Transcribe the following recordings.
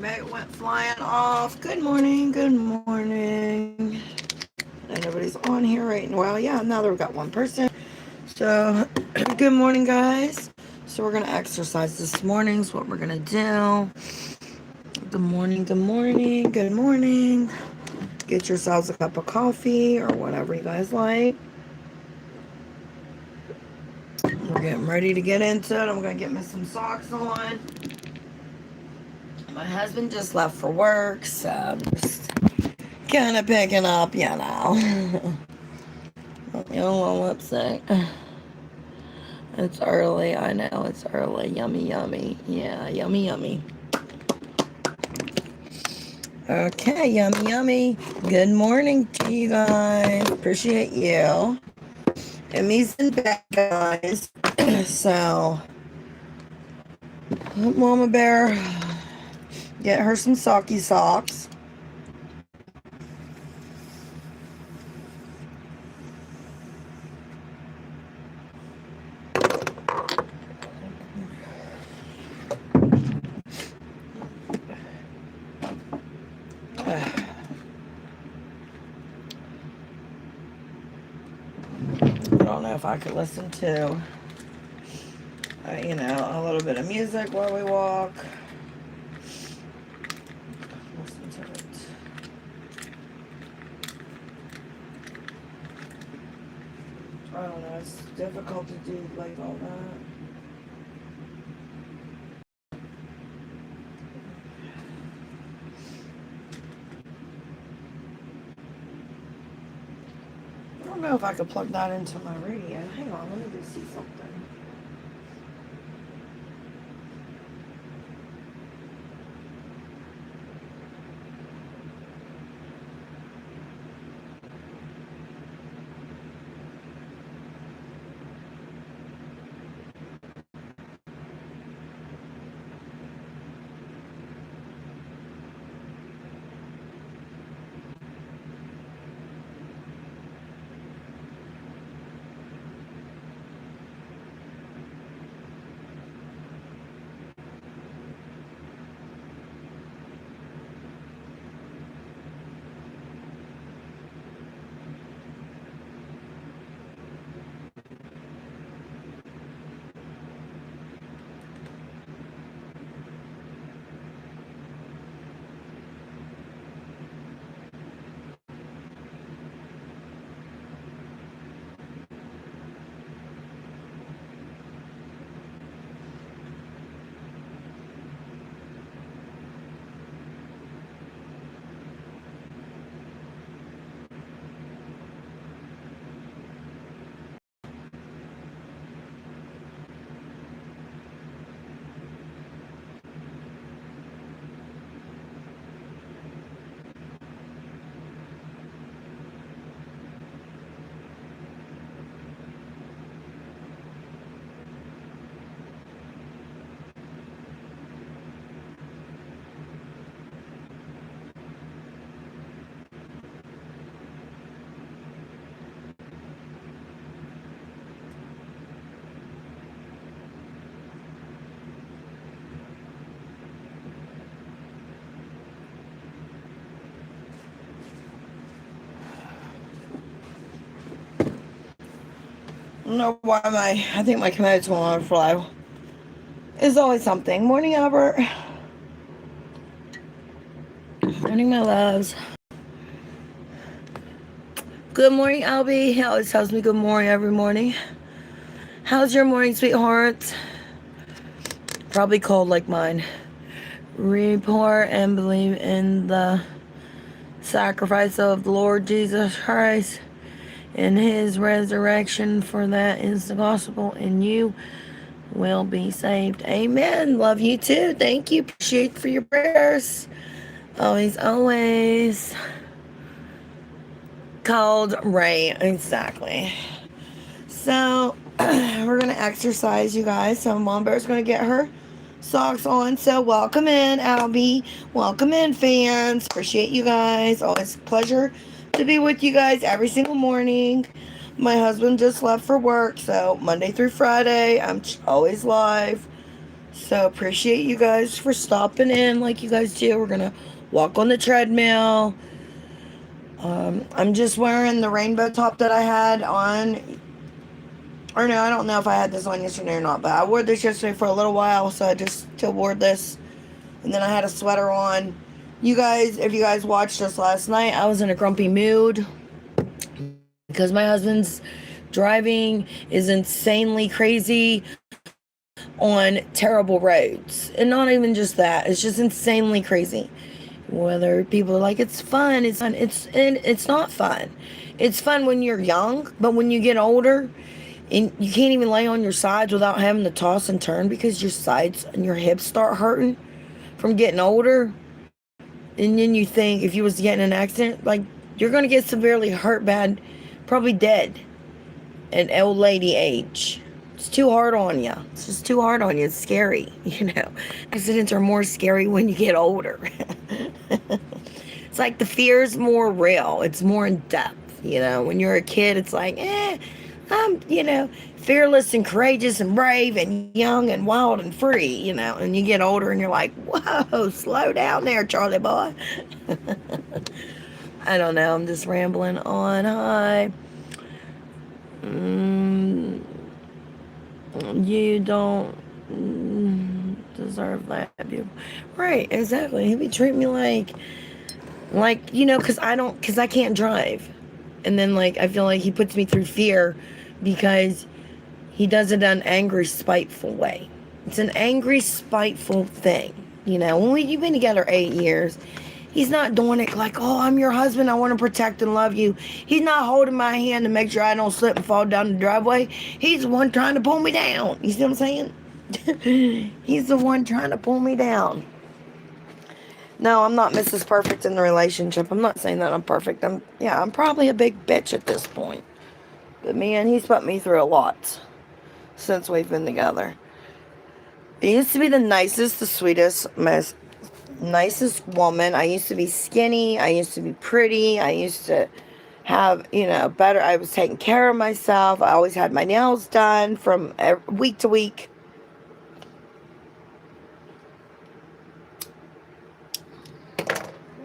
Meg went flying off. Good morning, good morning. And nobody's on here right now. Well, yeah, now that we've got one person. So, good morning, guys. So, we're going to exercise this morning. Is what we're going to do. Good morning, good morning, good morning. Get yourselves a cup of coffee or whatever you guys like. We're getting ready to get into it. I'm going to get me some socks on. My husband just left for work, so I'm just kind of picking up, you know. You know, I'm lipstick. It's early. I know it's early. Yummy, yummy. Yeah, yummy, yummy. Okay, yummy, yummy. Good morning to you guys. Appreciate you. Emmy's in bed, guys. So, Mama Bear, get her some socky socks. I don't know if I could listen to, a little bit of music while we walk. Listen to it. I don't know, it's difficult to do like all that. I don't know if I could plug that into my radio. Hang on, let me just see something. I don't know why I think my commode's will overflow. Is always something. Morning, Albert. Morning, my loves. Good morning, Albie. He always tells me good morning every morning. How's your morning, sweetheart? Probably cold like mine. Report and believe in the sacrifice of the Lord Jesus Christ and his resurrection, for that is the gospel, and you will be saved. Amen. Love you too. Thank you. Appreciate for your prayers. Always, always. Called right. Exactly. So we're gonna exercise, you guys. So Mom Bear's gonna get her socks on. So welcome in, Albie. Welcome in, fans. Appreciate you guys. Always a pleasure to be with you guys every single morning. My husband just left for work, so Monday through Friday, I'm always live. So appreciate you guys for stopping in like you guys do. We're gonna walk on the treadmill. I'm just wearing the rainbow top that I had on. Or no, I don't know if I had this on yesterday or not, but I wore this yesterday for a little while, so I just still wore this. And then I had a sweater on. You guys, if you guys watched us last night, I was in a grumpy mood because my husband's driving is insanely crazy on terrible roads. And not even just that, it's just insanely crazy. Whether people are like it's not fun. It's fun when you're young, but when you get older and you can't even lay on your sides without having to toss and turn because your sides and your hips start hurting from getting older. And then you think if you was getting an accident, like you're gonna get severely hurt bad, probably dead at old lady age. It's too hard on you. It's just too hard on you. It's scary, Accidents are more scary when you get older. It's like the fear's more real. It's more in depth. When you're a kid, it's like, I'm fearless and courageous and brave and young and wild and free. And you get older and you're like, whoa, slow down there, Charlie boy. I don't know. I'm just rambling on. Hi. You don't deserve that. Right, exactly. He be treating me because I can't drive. And then, I feel like he puts me through fear because he does it in an angry, spiteful way. It's an angry, spiteful thing. When you've been together 8 years, he's not doing it like, oh, I'm your husband, I want to protect and love you. He's not holding my hand to make sure I don't slip and fall down the driveway. He's the one trying to pull me down. You see what I'm saying? He's the one trying to pull me down. No, I'm not Mrs. Perfect in the relationship. I'm not saying that I'm perfect. I'm probably a big bitch at this point. But man, he's put me through a lot since we've been together. He used to be the nicest, the sweetest, most nicest woman. I used to be skinny. I used to be pretty. I used to have, better. I was taking care of myself. I always had my nails done from week to week.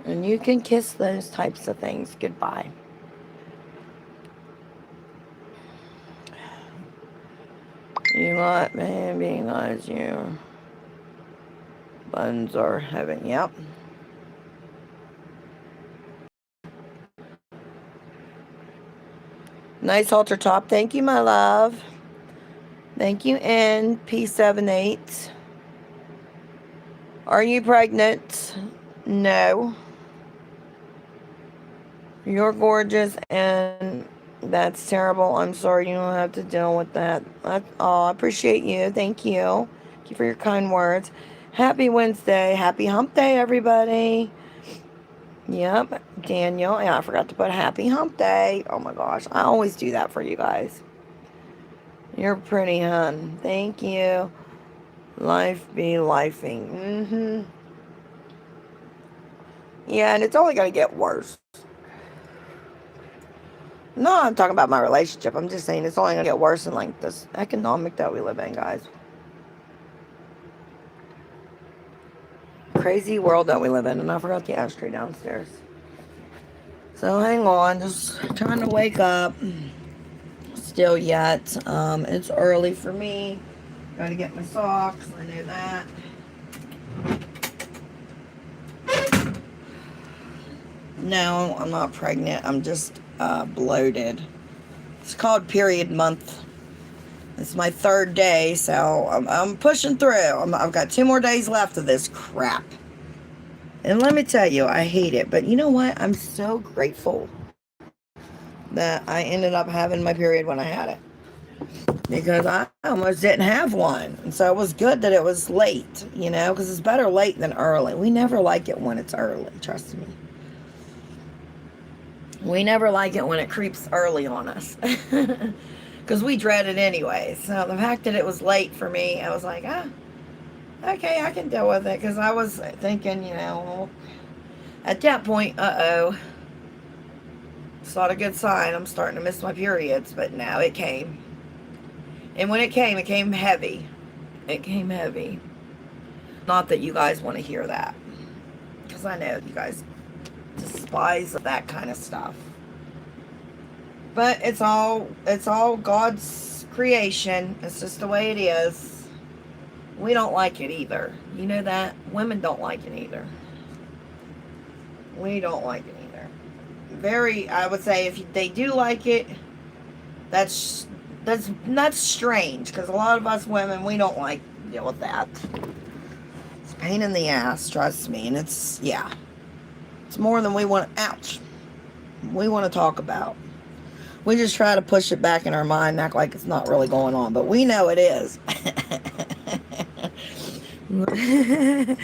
And you can kiss those types of things goodbye. You lot, man, being nice, you. Buns are heaven, yep. Nice halter top. Thank you, my love. Thank you, N P78. Are you pregnant? No. You're gorgeous, and that's terrible. I'm sorry you don't have to deal with that. I appreciate you. Thank you. Thank you for your kind words. Happy Wednesday. Happy hump day, everybody. Yep, Daniel. Yeah, I forgot to put happy hump day. Oh my gosh. I always do that for you guys. You're pretty, hun. Thank you. Life be lifing. Yeah, and it's only going to get worse. No, I'm talking about my relationship. I'm just saying it's only going to get worse in this economic that we live in, guys. Crazy world that we live in. And I forgot the ashtray downstairs. So hang on. Just trying to wake up. Still yet. It's early for me. Gotta get my socks. I know that. No, I'm not pregnant. I'm just bloated. It's called period month. It's my 3rd day, so I'm pushing through. I've got 2 more days left of this crap. And let me tell you, I hate it. But you know what? I'm so grateful that I ended up having my period when I had it. Because I almost didn't have one. And so it was good that it was late, because it's better late than early. We never like it when it's early, trust me. We never like it when it creeps early on us. Because we dread it anyway. So the fact that it was late for me, I was like, okay, I can deal with it. Because I was thinking, at that point, it's not a good sign. I'm starting to miss my periods. But now it came. And when it came heavy. It came heavy. Not that you guys want to hear that, because I know you guys despise that kind of stuff. But it's all God's creation. It's just the way it is. We don't like it either. You know that? Women don't like it either. We don't like it either. I would say if they do like it, that's strange, because a lot of us women, we don't like to deal with that. It's a pain in the ass, trust me. And it's more than we want. Ouch. We want to talk about. We just try to push it back in our mind and act like it's not really going on, but we know it is. It's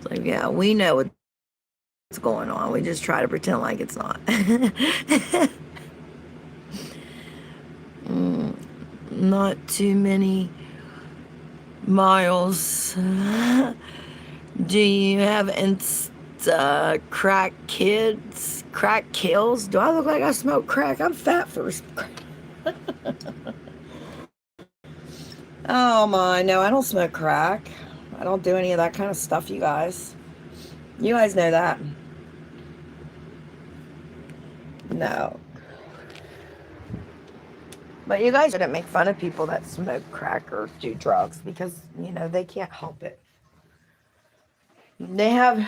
like, yeah, we know what's going on. We just try to pretend like it's not. Not too many miles. Do you have crack kids? Crack kills? Do I look like I smoke crack? I'm fat for Oh my, no, I don't smoke crack. I don't do any of that kind of stuff, you guys. You guys know that. No. But you guys shouldn't make fun of people that smoke crack or do drugs, because, they can't help it. They have,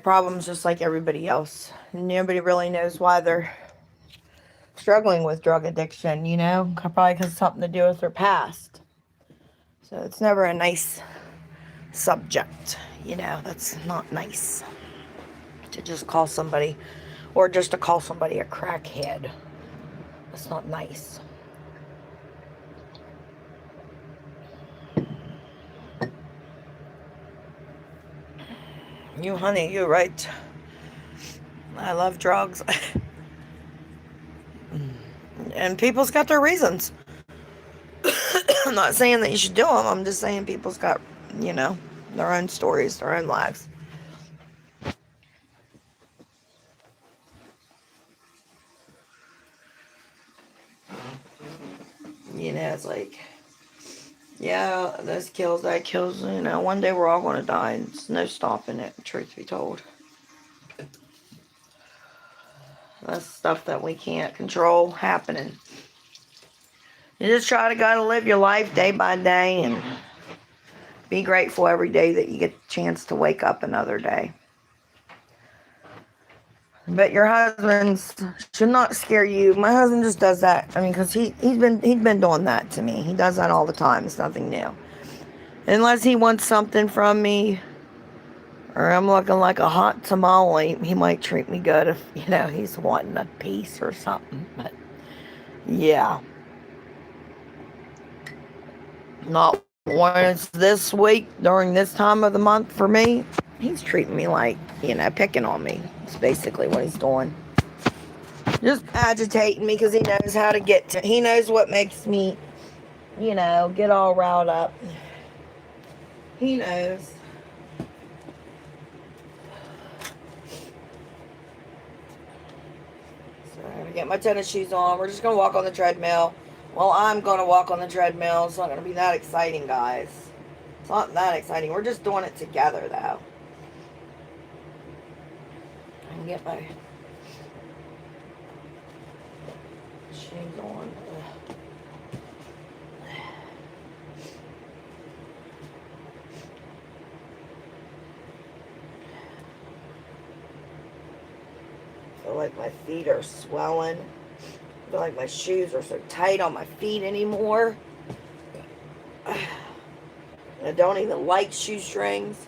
problems just like everybody else. Nobody really knows why they're struggling with drug addiction, probably because it's something to do with their past. So it's never a nice subject, that's not nice to just call somebody, or just to call somebody a crackhead. That's not nice. You, honey, you're right. I love drugs. And people's got their reasons. I'm not saying that you should do them. I'm just saying people's got, their own stories, their own lives. It's like, yeah, this kills, that kills. One day we're all going to die. And there's no stopping it, truth be told. That's stuff that we can't control happening. You just gotta live your life day by day and be grateful every day that you get the chance to wake up another day. But your husband should not scare you. My husband just does that. Because he's been doing that to me. He does that all the time. It's nothing new. Unless he wants something from me, or I'm looking like a hot tamale, he might treat me good if, he's wanting a piece or something. But, yeah. Not once this week, during this time of the month for me, he's treating me like, picking on me. It's basically what he's doing. Just agitating me, because he knows how to he knows what makes me, get all riled up. He knows. So I'm going to get my tennis shoes on. We're just going to walk on the treadmill. Well, I'm going to walk on the treadmill. It's not going to be that exciting, guys. It's not that exciting. We're just doing it together, though. I can get my shoes on. I feel like my feet are swelling. I feel like my shoes are so tight on my feet anymore. I don't even like shoestrings.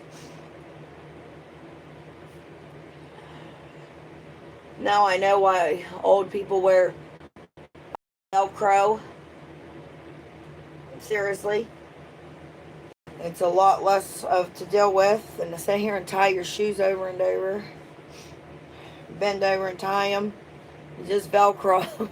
Now I know why old people wear Velcro. Seriously. It's a lot less to deal with than to sit here and tie your shoes over and over. Bend over and tie them. You just Velcro.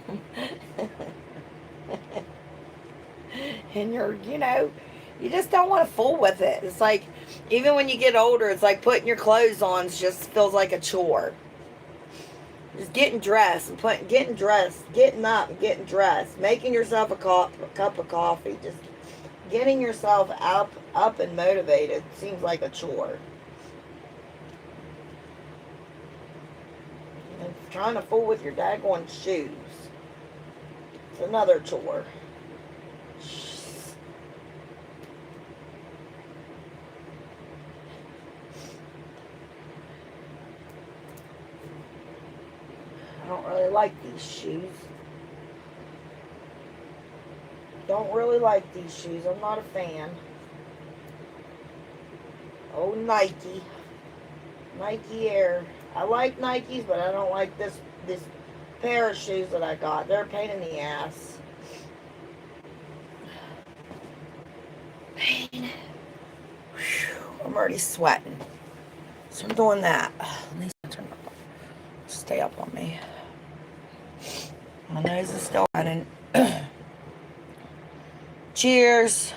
And you just don't want to fool with it. It's like, even when you get older, it's like putting your clothes on just feels like a chore. Just getting dressed and getting up and getting dressed, making yourself a cup of coffee, just getting yourself up up and motivated. Seems like a chore. And trying to fool with your daggone shoes. It's another chore. I don't really like these shoes. Don't really like these shoes. I'm not a fan. Oh, Nike. Nike Air. I like Nikes, but I don't like this pair of shoes that I got. They're a pain in the ass. Pain. Whew, I'm already sweating. So I'm doing that. At least stay up on me. My nose is still running. Cheers.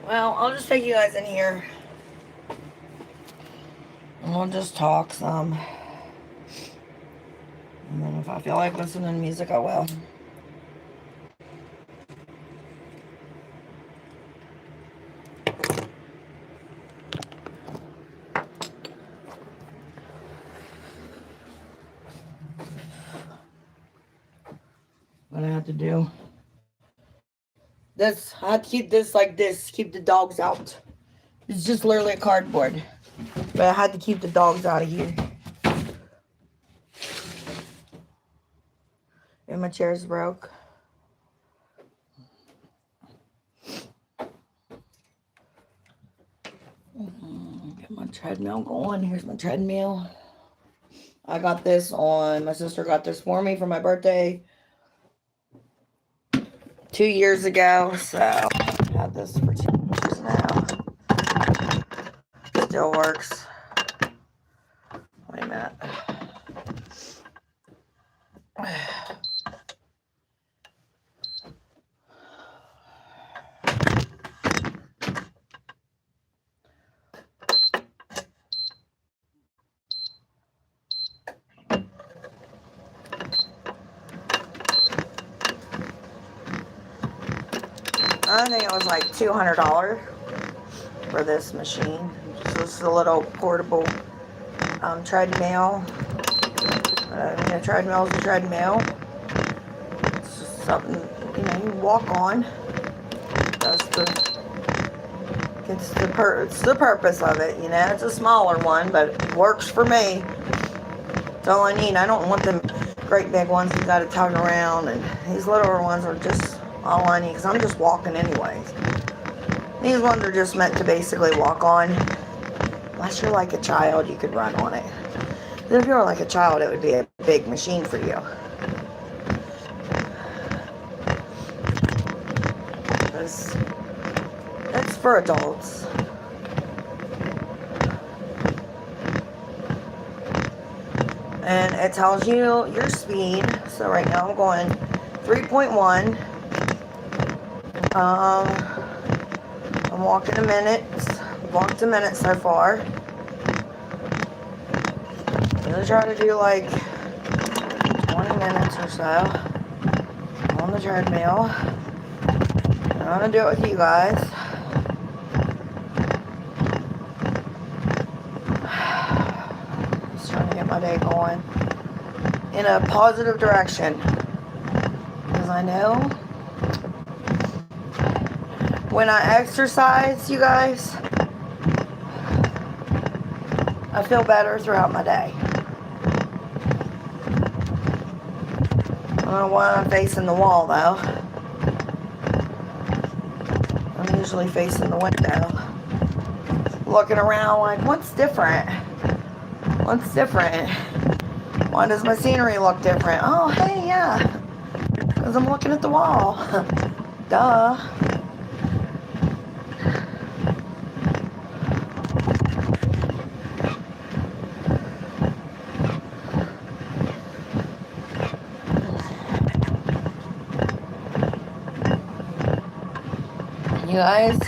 Well, I'll just take you guys in here. And we'll just talk some. And then if I feel like listening to music, I will. What I have to do. This, I have to keep this like this, keep the dogs out. It's just literally a cardboard. But I had to keep the dogs out of here. And my chair's broke. Get my treadmill going. Here's my treadmill. I got this on, my sister got this for me for my birthday 2 years ago. So I've had this for 2 years now. Still works. Wait a minute. I think it was like $200 for this machine. Just a little portable treadmill. A treadmill is a treadmill. It's just something, you know, you walk on. It's the purpose of it, you know. It's a smaller one, but it works for me. That's all I need. I don't want them great big ones you got to tug around, and these littler ones are just all I need, because I'm just walking anyways. These ones are just meant to basically walk on. Unless you're like a child, you could run on it. If you're like a child, it would be a big machine for you. Because it's for adults. And it tells you your speed. So right now I'm going 3.1. I'm walking a minute. Walked a minute so far. I'm gonna try to do like 20 minutes or so on the treadmill. I'm gonna do it with you guys. Just trying to get my day going in a positive direction. Because I know when I exercise, you guys, I feel better throughout my day. I don't know why I'm facing the wall though. I'm usually facing the window. Looking around like, what's different? What's different? Why does my scenery look different? Oh, hey, yeah. Because I'm looking at the wall. Duh. You guys,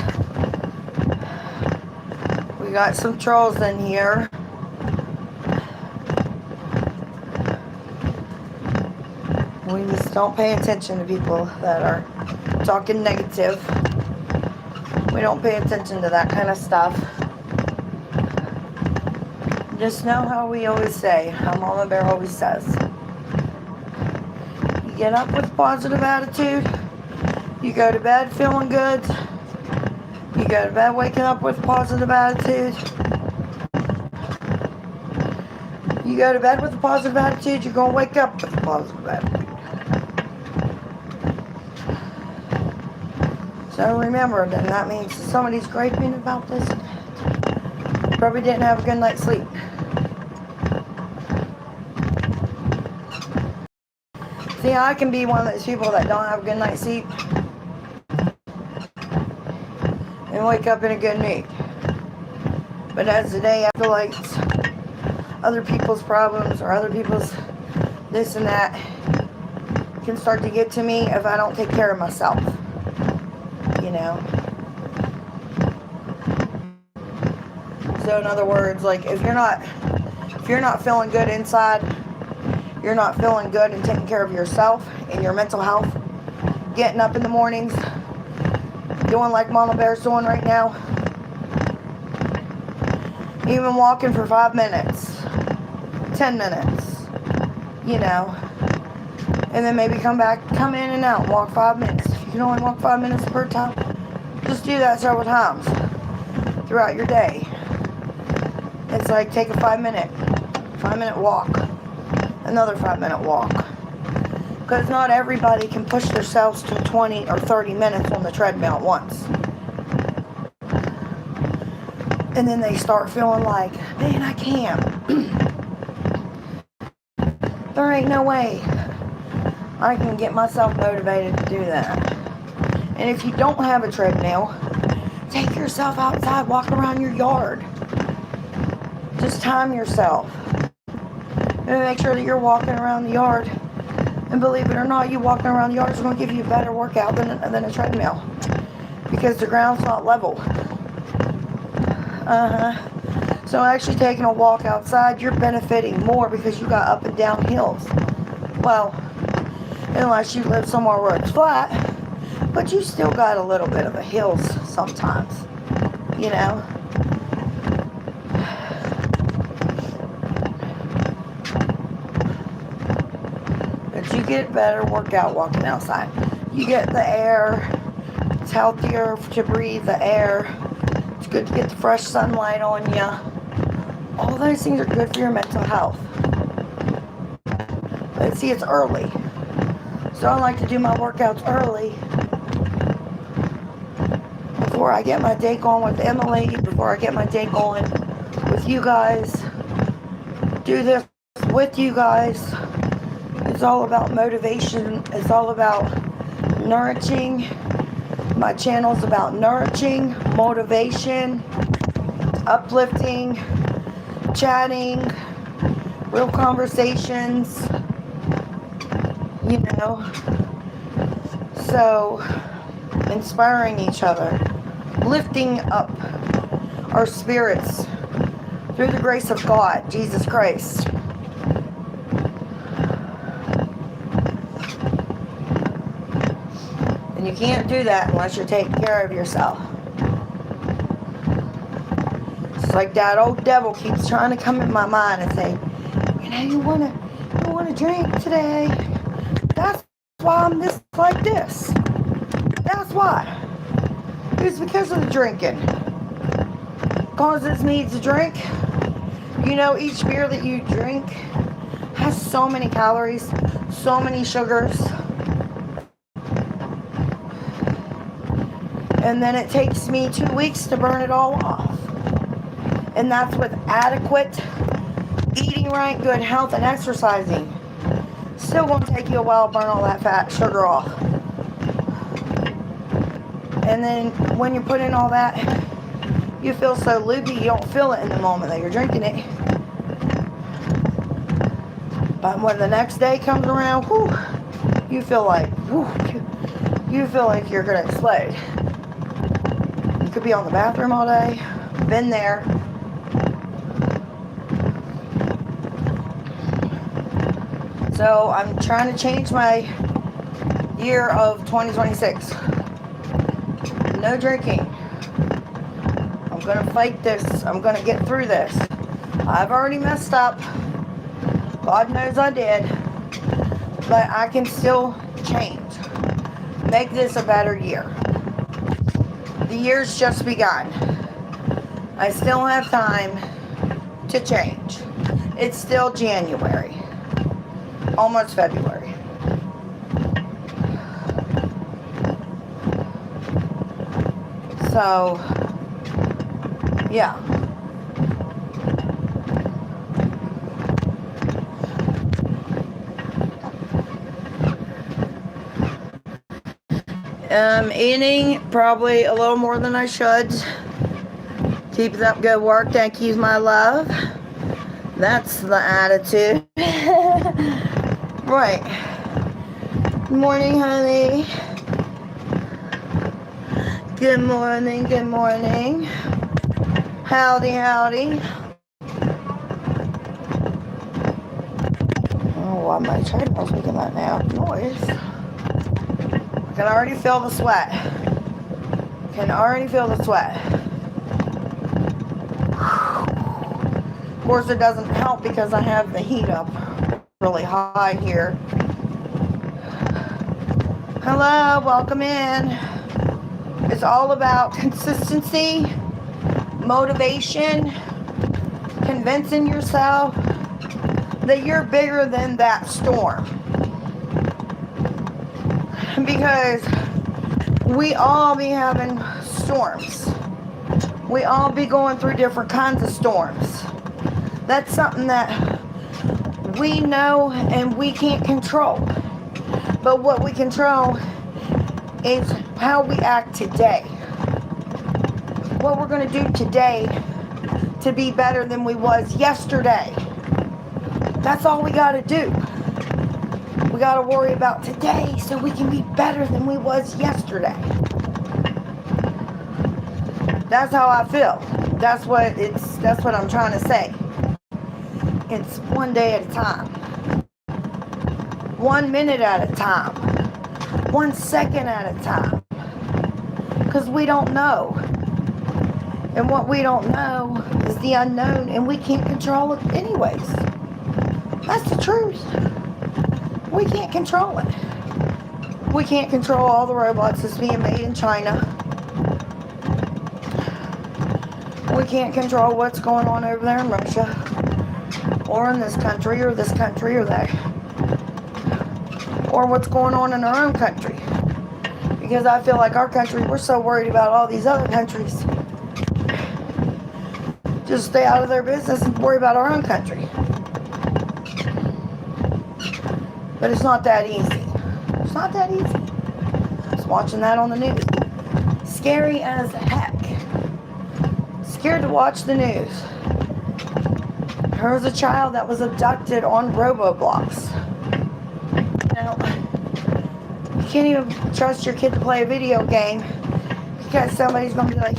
we We got some trolls in here. We just don't pay attention to people that are talking negative. We don't pay attention to that kind of stuff. Just know how we always say, how Mama Bear always says. You get up with a positive attitude. You go to bed feeling good. You go to bed waking up with a positive attitude. You go to bed with a positive attitude, you're going to wake up with a positive attitude. So remember, then that means somebody's griping about this. Probably didn't have a good night's sleep. See, I can be one of those people that don't have a good night's sleep and wake up in a good mood. But as the day after, like, other people's problems or other people's this and that can start to get to me if I don't take care of myself. You know? So in other words, like, if you're not feeling good inside, you're not feeling good and taking care of yourself and your mental health, getting up in the mornings, doing like Mama Bear's doing right now, even walking for 5 minutes, 10 minutes, you know, and then maybe come in and out, walk 5 minutes. If you can only walk 5 minutes per time, just do that several times throughout your day. It's like take a 5 minute walk, another 5 minute walk. Because not everybody can push themselves to 20 or 30 minutes on the treadmill at once. And then they start feeling like, man, I can't. There ain't no way I can get myself motivated to do that. And if you don't have a treadmill, take yourself outside, walk around your yard. Just time yourself. And make sure that you're walking around the yard. And believe it or not, you walking around the yard is going to give you a better workout than a treadmill. Because the ground's not level. So actually taking a walk outside, you're benefiting more because you got up and down hills. Well, unless you live somewhere where it's flat, but you still got a little bit of a hills sometimes, you know. But you get better workout walking outside. You get the air. It's healthier to breathe the air. It's good to get the fresh sunlight on you. All those things are good for your mental health. But see, it's early. So I like to do my workouts early. Before I get my day going with Emily. Before I get my day going with you guys. Do this with you guys. It's all about motivation. It's all about nourishing. My channel's about nourishing, motivation, uplifting, chatting, real conversations, you know. So, inspiring each other, lifting up our spirits through the grace of God, Jesus Christ. And you can't do that unless you're taking care of yourself. It's like that old devil keeps trying to come in my mind and say, you know, you wanna drink today. That's why I'm this like this. That's why. It's because of the drinking. Causes me to drink. You know, each beer that you drink has so many calories, so many sugars. And then it takes me 2 weeks to burn it all off. And that's with adequate eating right, good health, and exercising. Still going to take you a while to burn all that fat sugar off. And then when you put in all that, you feel so loopy, you don't feel it in the moment that you're drinking it. But when the next day comes around, whew, you feel like, you feel like you're going to explode. You could be on the bathroom all day, been there, So I'm trying to change my year of 2026. No drinking. I'm going to fight this. I'm going to get through this. I've already messed up. God knows I did. But I can still change. Make this a better year. The year's just begun. I still have time to change. It's still January. Almost February. So, yeah. Eating probably a little more than I should. Keep up good work. Thank you, my love. That's the attitude. Right. Good morning, honey. Good morning, good morning. Howdy, howdy. Oh, why my treadmill's making that now noise? I can already feel the sweat. Can already feel the sweat. Of course, it doesn't help because I have the heat up really high here. Hello, welcome in. It's all about consistency, motivation, convincing yourself that you're bigger than that storm. Because we all be having storms. We all be going through different kinds of storms. That's something that we know and we can't control. But what we control is how we act today. What we're going to do today to be better than we was yesterday. That's all we got to do. We got to worry about today so we can be better than we was yesterday. That's how I feel. That's what I'm trying to say. It's one day at a time. 1 minute at a time. 1 second at a time. Because we don't know. And what we don't know is the unknown, and we can't control it anyways. That's the truth. We can't control it. We can't control all the robots that's being made in China. We can't control what's going on over there in Russia, or in this country, or that, or what's going on in our own country. Because I feel like our country, we're so worried about all these other countries. Just stay out of their business and worry about our own country. But it's not that easy. It's not that easy. I was watching that on the news. Scary as heck. Scared to watch the news. There was a child that was abducted on Roblox. You know, you can't even trust your kid to play a video game because somebody's going to be like,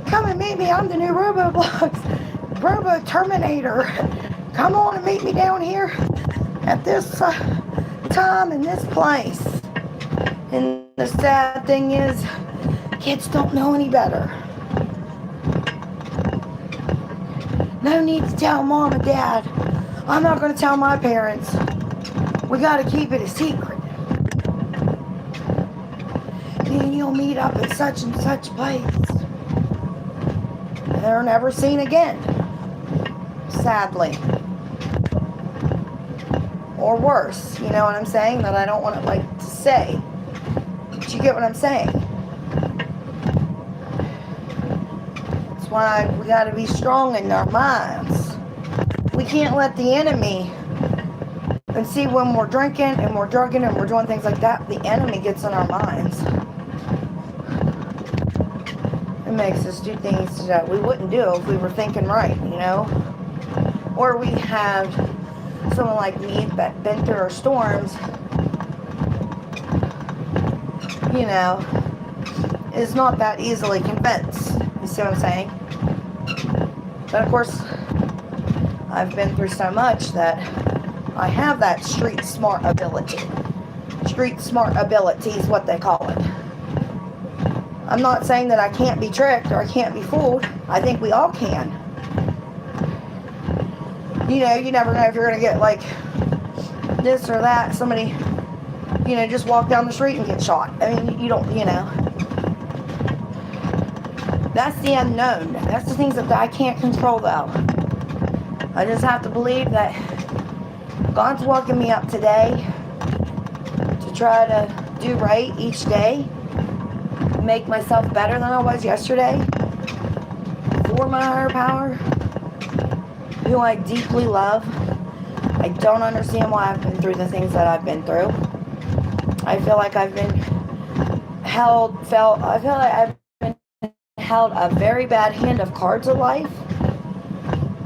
come and meet me, I'm the new Roblox, Robo Terminator. Come on and meet me down here at this time in this place. And the sad thing is, kids don't know any better. No need to tell mom and dad. I'm not going to tell my parents. We got to keep it a secret. And you'll meet up at such and such place. And they're never seen again. Sadly. Or worse, you know what I'm saying? That I don't want to say. But you get what I'm saying? That's why we got to be strong in our minds. We can't let the enemy, and see when we're drinking and we're drugging and we're doing things like that, the enemy gets in our minds. It makes us do things that we wouldn't do if we were thinking right, you know? Or we have someone like me that been through our storms, you know, is not that easily convinced. You see what I'm saying? But of course, I've been through so much that I have that street smart ability. Street smart ability is what they call it. I'm not saying that I can't be tricked or I can't be fooled. I think we all can. You know, you never know if you're going to get like this or that. Somebody, you know, just walk down the street and get shot. I mean, you don't, you know. That's the unknown. That's the things that I can't control, though. I just have to believe that God's walking me up today to try to do right each day, make myself better than I was yesterday, for my higher power, who I deeply love. I don't understand why I've been through the things that I've been through. I feel like I've been held a very bad hand of cards of life,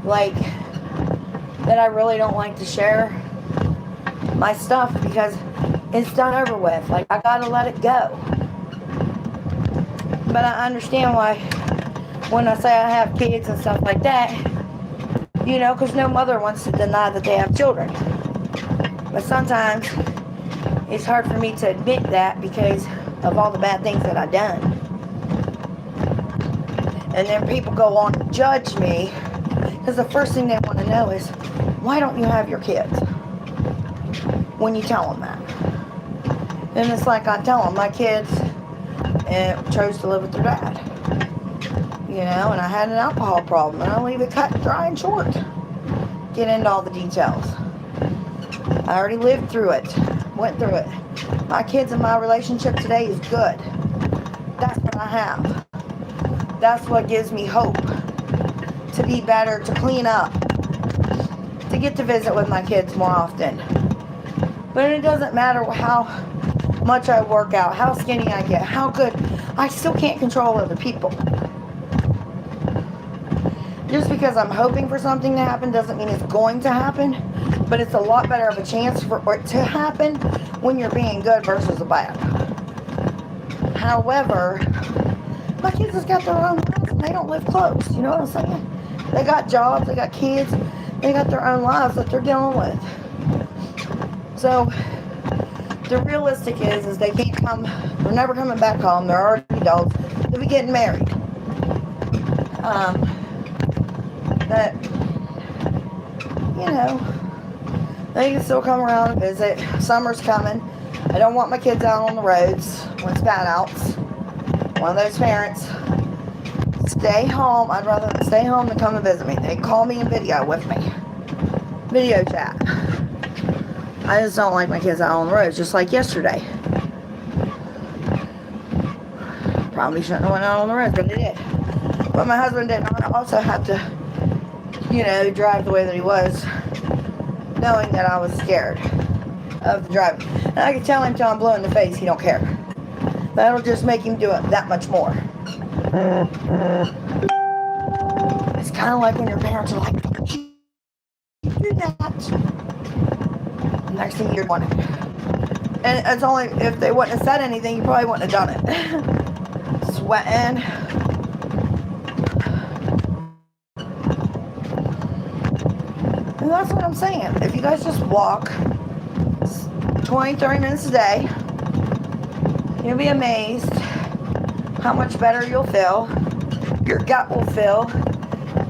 like that I really don't like to share my stuff because it's done over with. Like, I gotta let it go. But I understand why when I say I have kids and stuff like that, you know, because no mother wants to deny that they have children. But sometimes it's hard for me to admit that because of all the bad things that I've done. And then people go on to judge me because the first thing they want to know is, why don't you have your kids? When you tell them that. And it's like I tell them, my kids chose to live with their dad. You know, and I had an alcohol problem, and I'll leave it cut, dry, and short. Get into all the details. I already lived through it, went through it. My kids and my relationship today is good. That's what I have. That's what gives me hope to be better, to clean up, to get to visit with my kids more often. But it doesn't matter how much I work out, how skinny I get, how good. I still can't control other people. Just because I'm hoping for something to happen doesn't mean it's going to happen. But it's a lot better of a chance for it to happen when you're being good versus a bad. However, my kids has got their own lives and they don't live close. You know what I'm saying? They got jobs, they got kids, they got their own lives that they're dealing with. So the realistic is they can't come, they're never coming back home, they're already adults, they'll be getting married. That, you know, they can still come around and visit. Summer's coming. I don't want my kids out on the roads when it's bad outs. One of those parents, stay home. I'd rather them stay home than come and visit me. They call me in video with me. Video chat. I just don't like my kids out on the roads, just like yesterday. Probably shouldn't have went out on the roads, but I did. But my husband did not also have to, you know, drive the way that he was, knowing that I was scared of the driving. And I could tell him till I'm blue in the face, he don't care. That'll just make him do it that much more. It's kind of like when your parents are like, don't you do that. Next thing you're doing it. And it's only, if they wouldn't have said anything, you probably wouldn't have done it. Sweating. And that's what I'm saying. If you guys just walk 20, 30 minutes a day, you'll be amazed how much better you'll feel. Your gut will feel.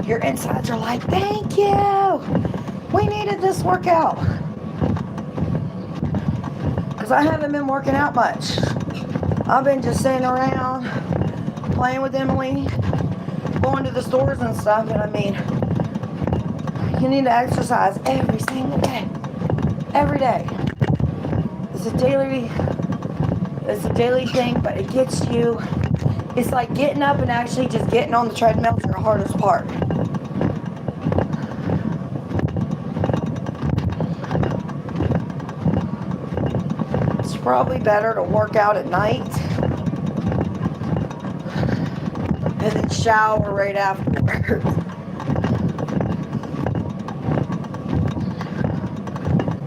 Your insides are like, thank you. We needed this workout. Because I haven't been working out much. I've been just sitting around, playing with Emily, going to the stores and stuff. And I mean, you need to exercise every single day. Every day. It's a daily thing, but it gets you. It's like getting up and actually just getting on the treadmill is your hardest part. It's probably better to work out at night and then shower right afterwards.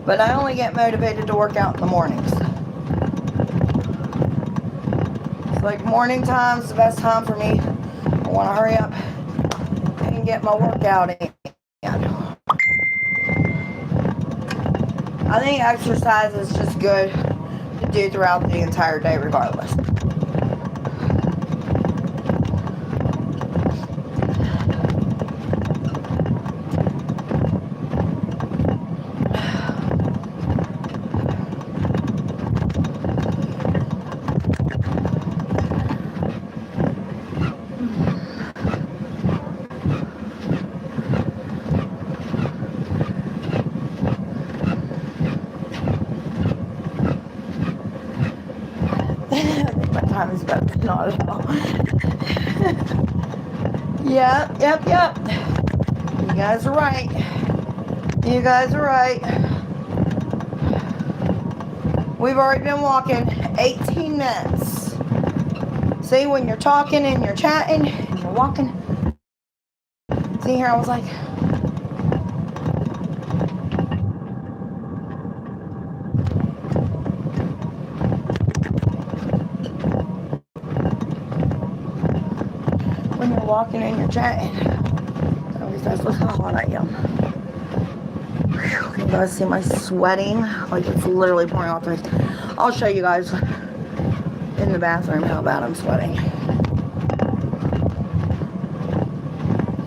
But I only get motivated to work out in the mornings. It's like morning time's the best time for me. I want to hurry up and get my workout in. I think exercise is just good to do throughout the entire day regardless. My time is better than not at all. Yep. You guys are right. You guys are right. We've already been walking 18 minutes. See, when you're talking and you're chatting and you're walking. See here, I was like, when you're walking and you're chatting. At least that's how hot I am. Can you guys see my sweating? Like it's literally pouring off the face. I'll show you guys in the bathroom how bad I'm sweating.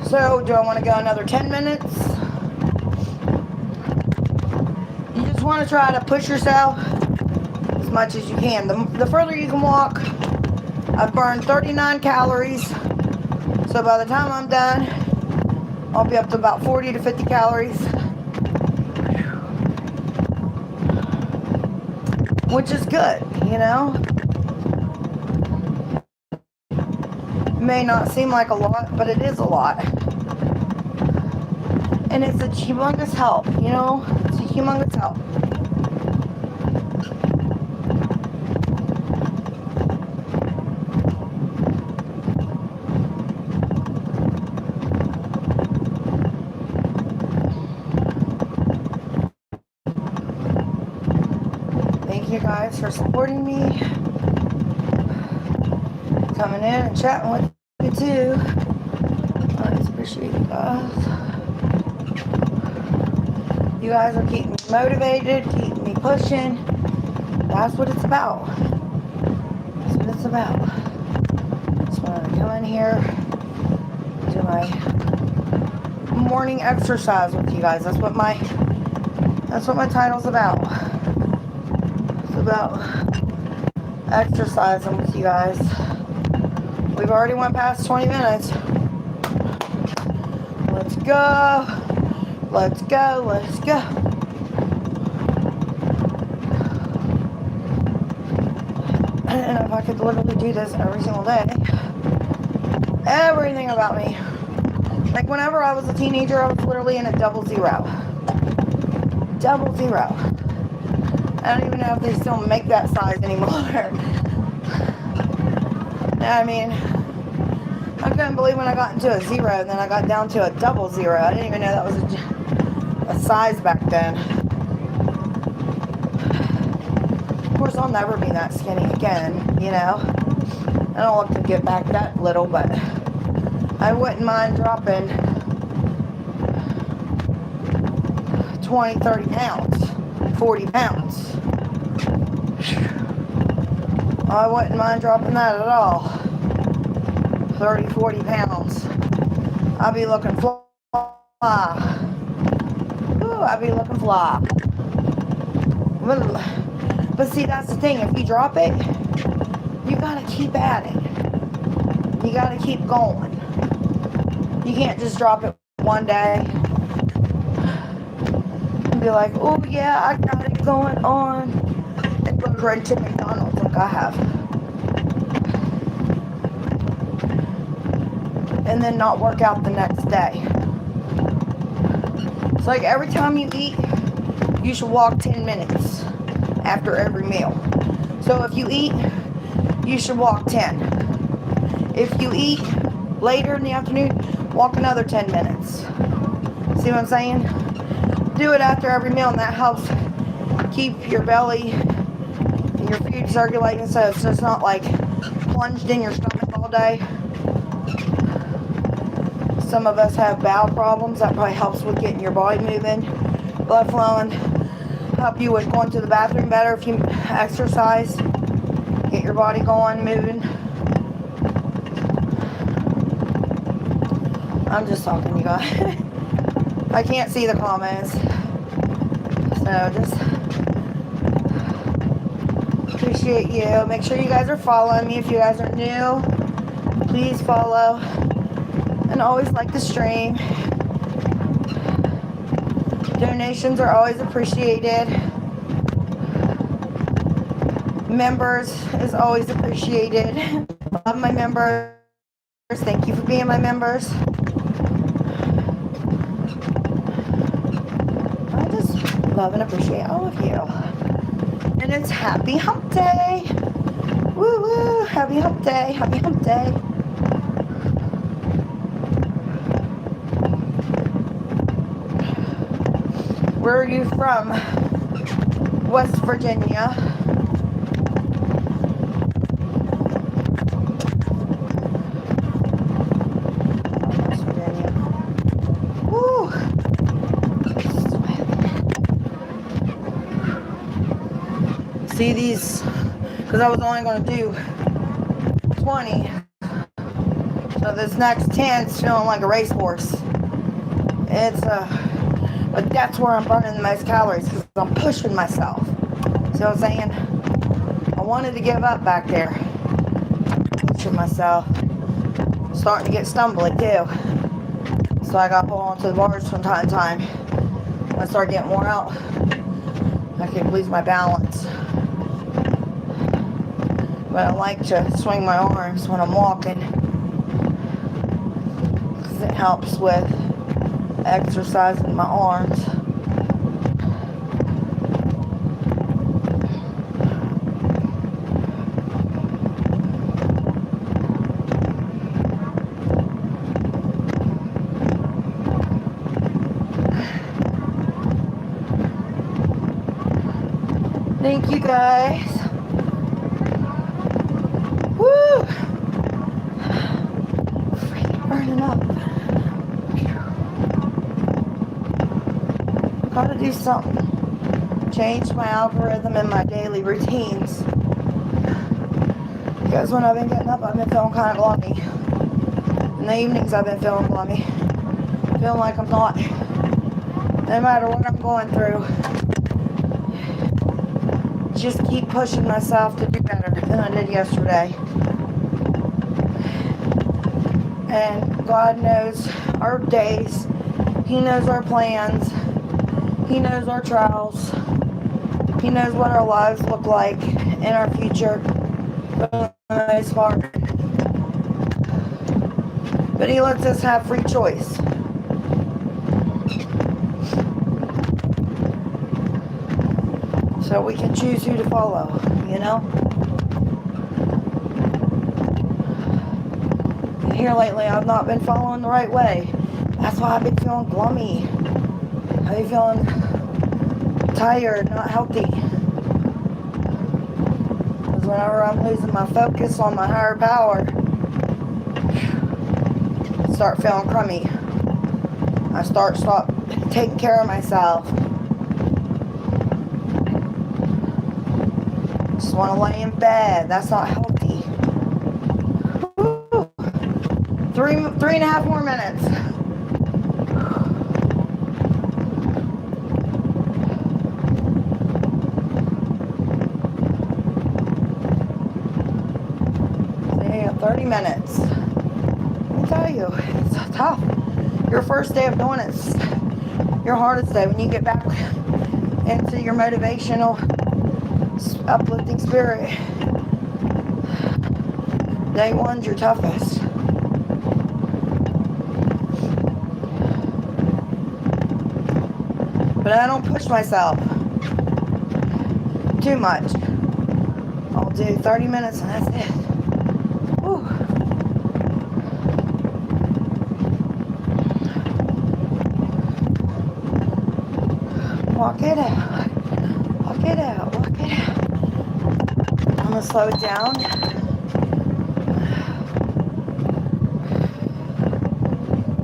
So, do I want to go another 10 minutes? You just want to try to push yourself as much as you can. The further you can walk, I've burned 39 calories. So by the time I'm done, I'll be up to about 40 to 50 calories. Which is good, you know? It may not seem like a lot, but it is a lot. And it's a humongous help, you know? It's a humongous help. Thank you guys for supporting me. Coming in and chatting with me too. I just appreciate you guys. You guys are keeping me motivated, keeping me pushing. That's what it's about. That's what it's about. Just wanted to come in here, do my morning exercise with you guys. That's what my title's about. It's about exercising with you guys. We've already went past 20 minutes. Let's go. Let's go. Let's go. And if I could literally do this every single day, everything about me. Like whenever I was a teenager, I was literally in a double zero. Double zero. I don't even know if they still make that size anymore. I mean, I couldn't believe when I got into a zero and then I got down to a double zero. I didn't even know that was a size back then. Of course, I'll never be that skinny again, you know. I don't look to get back that little, but I wouldn't mind dropping 20, 30 pounds, 40 pounds. I wouldn't mind dropping that at all. 30, 40 pounds. I'll be looking fly. Ooh, I'll be looking fly. But see, that's the thing. If you drop it, you gotta keep at it. You gotta keep going. You can't just drop it one day and be like, oh yeah, I got it going on, and go right to McDonald's like I have. And then not work out the next day. It's like every time you eat, you should walk 10 minutes after every meal. So if you eat, you should walk 10. If you eat later in the afternoon, walk another 10 minutes. See what I'm saying? Do it after every meal, and that helps keep your belly and your food circulating, so it's not like plunged in your stomach all day. Some of us have bowel problems. That probably helps with getting your body moving, blood flowing. help you with going to the bathroom better if you exercise. Get your body going, moving. I'm just talking, you guys. I can't see the comments. So just appreciate you. Make sure you guys are following me. If you guys are new, please follow. And always like the stream. Donations are always appreciated. Members is always appreciated. Love my members. Thank you for being my members. I just love and appreciate all of you. And it's Happy Hump Day. Woo woo. Happy Hump Day. Happy Hump Day. Where are you from? West Virginia. West Virginia. Woo! See these, because I was only going to do 20. So this next 10 is feeling like a racehorse. It's but that's where I'm burning the most calories because I'm pushing myself. See what I'm saying? I wanted to give up back there. Pushing myself. Starting to get stumbly too. So I got to hold on to the bars from time to time. When I start getting worn out, I can lose my balance. But I like to swing my arms when I'm walking because it helps with exercising my arms. Thank you guys. Woo! Freaking burning up. Gotta do something. Change my algorithm and my daily routines. Because when I've been getting up, I've been feeling kind of glummy. In the evenings, I've been feeling glummy. Feeling like I'm not. No matter what I'm going through. Just keep pushing myself to do better than I did yesterday. And God knows our days. He knows our plans. He knows our trials. He knows what our lives look like in our future for the most part. But He lets us have free choice. So we can choose who to follow, you know? And here lately I've not been following the right way. That's why I've been feeling glummy. I've been feeling tired, not healthy. Because whenever I'm losing my focus on my higher power, I start feeling crummy. I stop taking care of myself. Just want to lay in bed. That's not healthy. Woo. Three and a half more minutes. Yeah, 30 minutes. Let me tell you, it's tough. Your first day of doing it's your hardest day when you get back into your motivational uplifting spirit. Day one's your toughest. But I don't push myself too much. I'll do 30 minutes and that's it. Whew. Walk it out. Walk it out. Walk it out. I'm going to slow it down.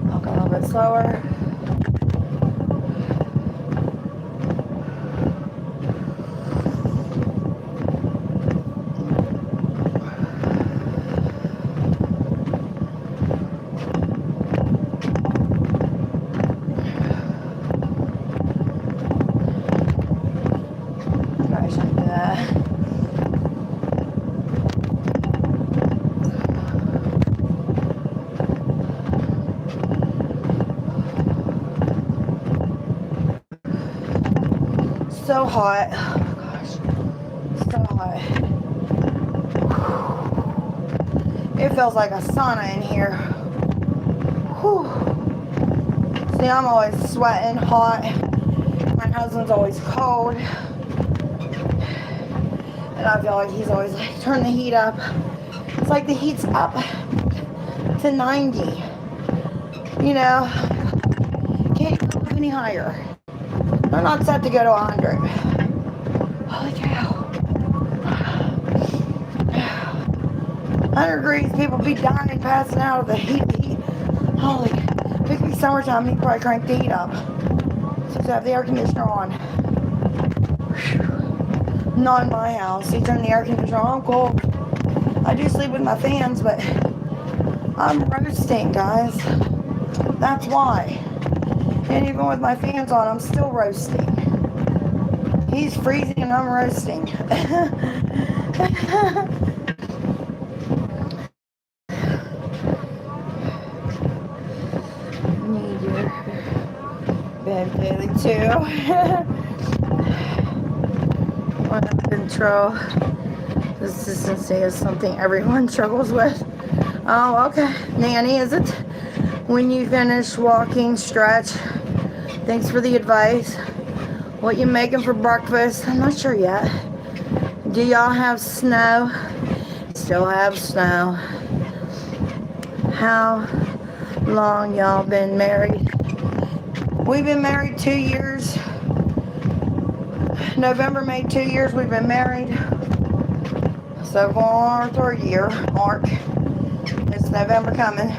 Walk a little bit slower. so hot. Oh gosh, so hot. It feels like a sauna in here. Whew. See, I'm always sweating, hot. My husband's always cold. And I feel like he's always like, turn the heat up. It's like the heat's up to 90. You know, can't go up any higher. They're not set to go to 100. Holy cow. 100 degrees, people be dying, passing out of the heat. Holy, if it could be summertime, he'd probably crank the heat up. So to have the air conditioner on. Not in my house. You turn the air conditioner on, I'm cold. I do sleep with my fans, but I'm roasting, guys. That's why. And even with my fans on, I'm still roasting. He's freezing and I'm roasting. Need your bed daily too. One control. Consistency is something everyone struggles with. Oh, okay. Nanny, is it? When you finish walking, stretch. Thanks for the advice. What you making for breakfast? I'm not sure yet. Do y'all have snow? Still have snow. How long y'all been married? We've been married 2 years. November made 2 years we've been married. So going on our 3rd year mark. It's November coming.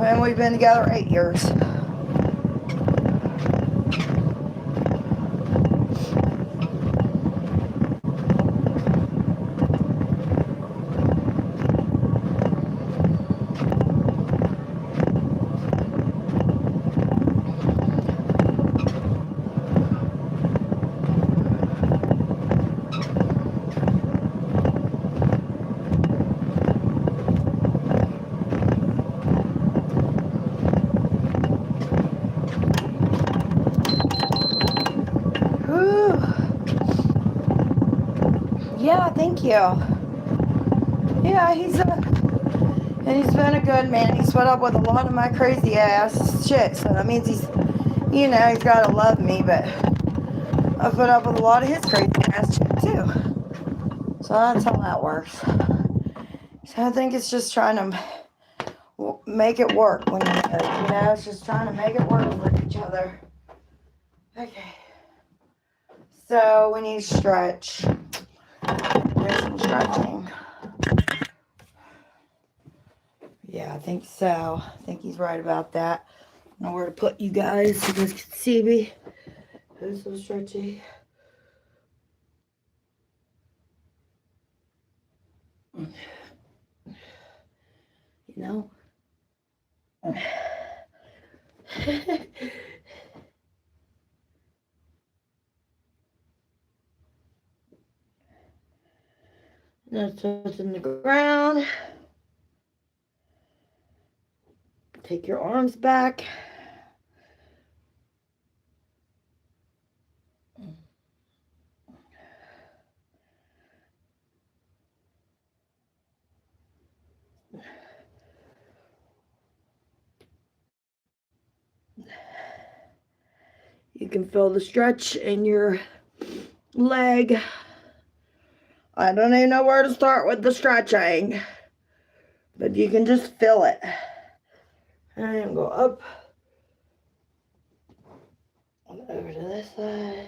And we've been together 8 years. Yeah, thank you. Yeah, he's been a good man. He's put up with a lot of my crazy ass shit. So that means he's gotta love me, but I've put up with a lot of his crazy ass shit too. So that's how that works. So I think it's just trying to make it work when you're married. It's just trying to make it work for each other. Okay. So we need to stretch. There's some stretching. Yeah, I think so. I think he's right about that. I know where to put you guys so you guys can see me. It's so stretchy. You know? Now touching the ground. Take your arms back. You can feel the stretch in your leg. I don't even know where to start with the stretching, but you can just feel it. And go up and over to this side.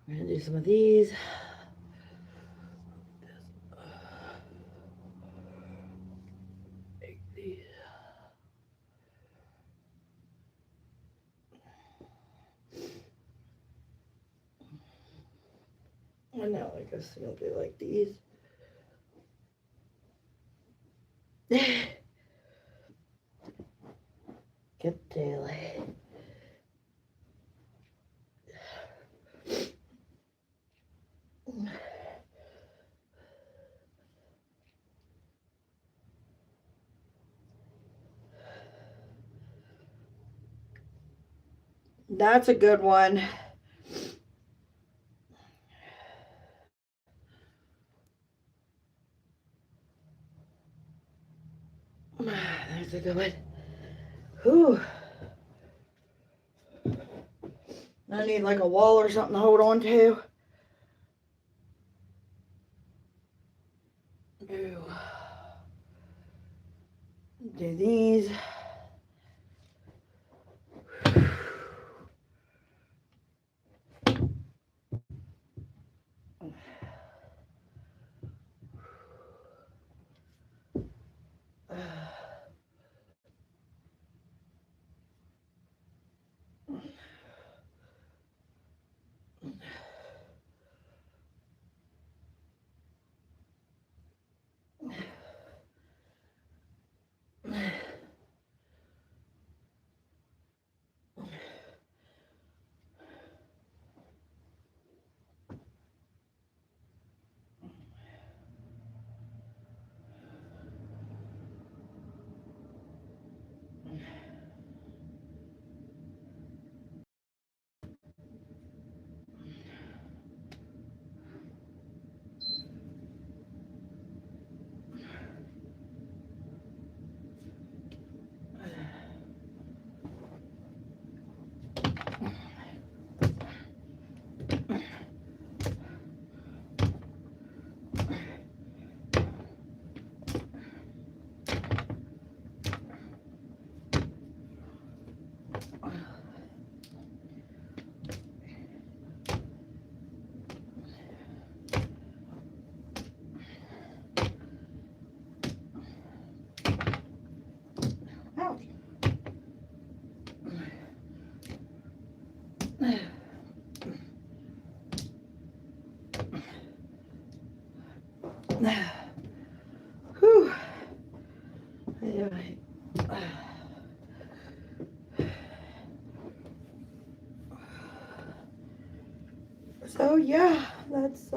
I'm gonna do some of these. Take these. And now I guess I'm gonna do like these. Good daylight. That's a good one. That's a good one. Whew. I need like a wall or something to hold on to. Do these. Whew. Anyway. So yeah, that's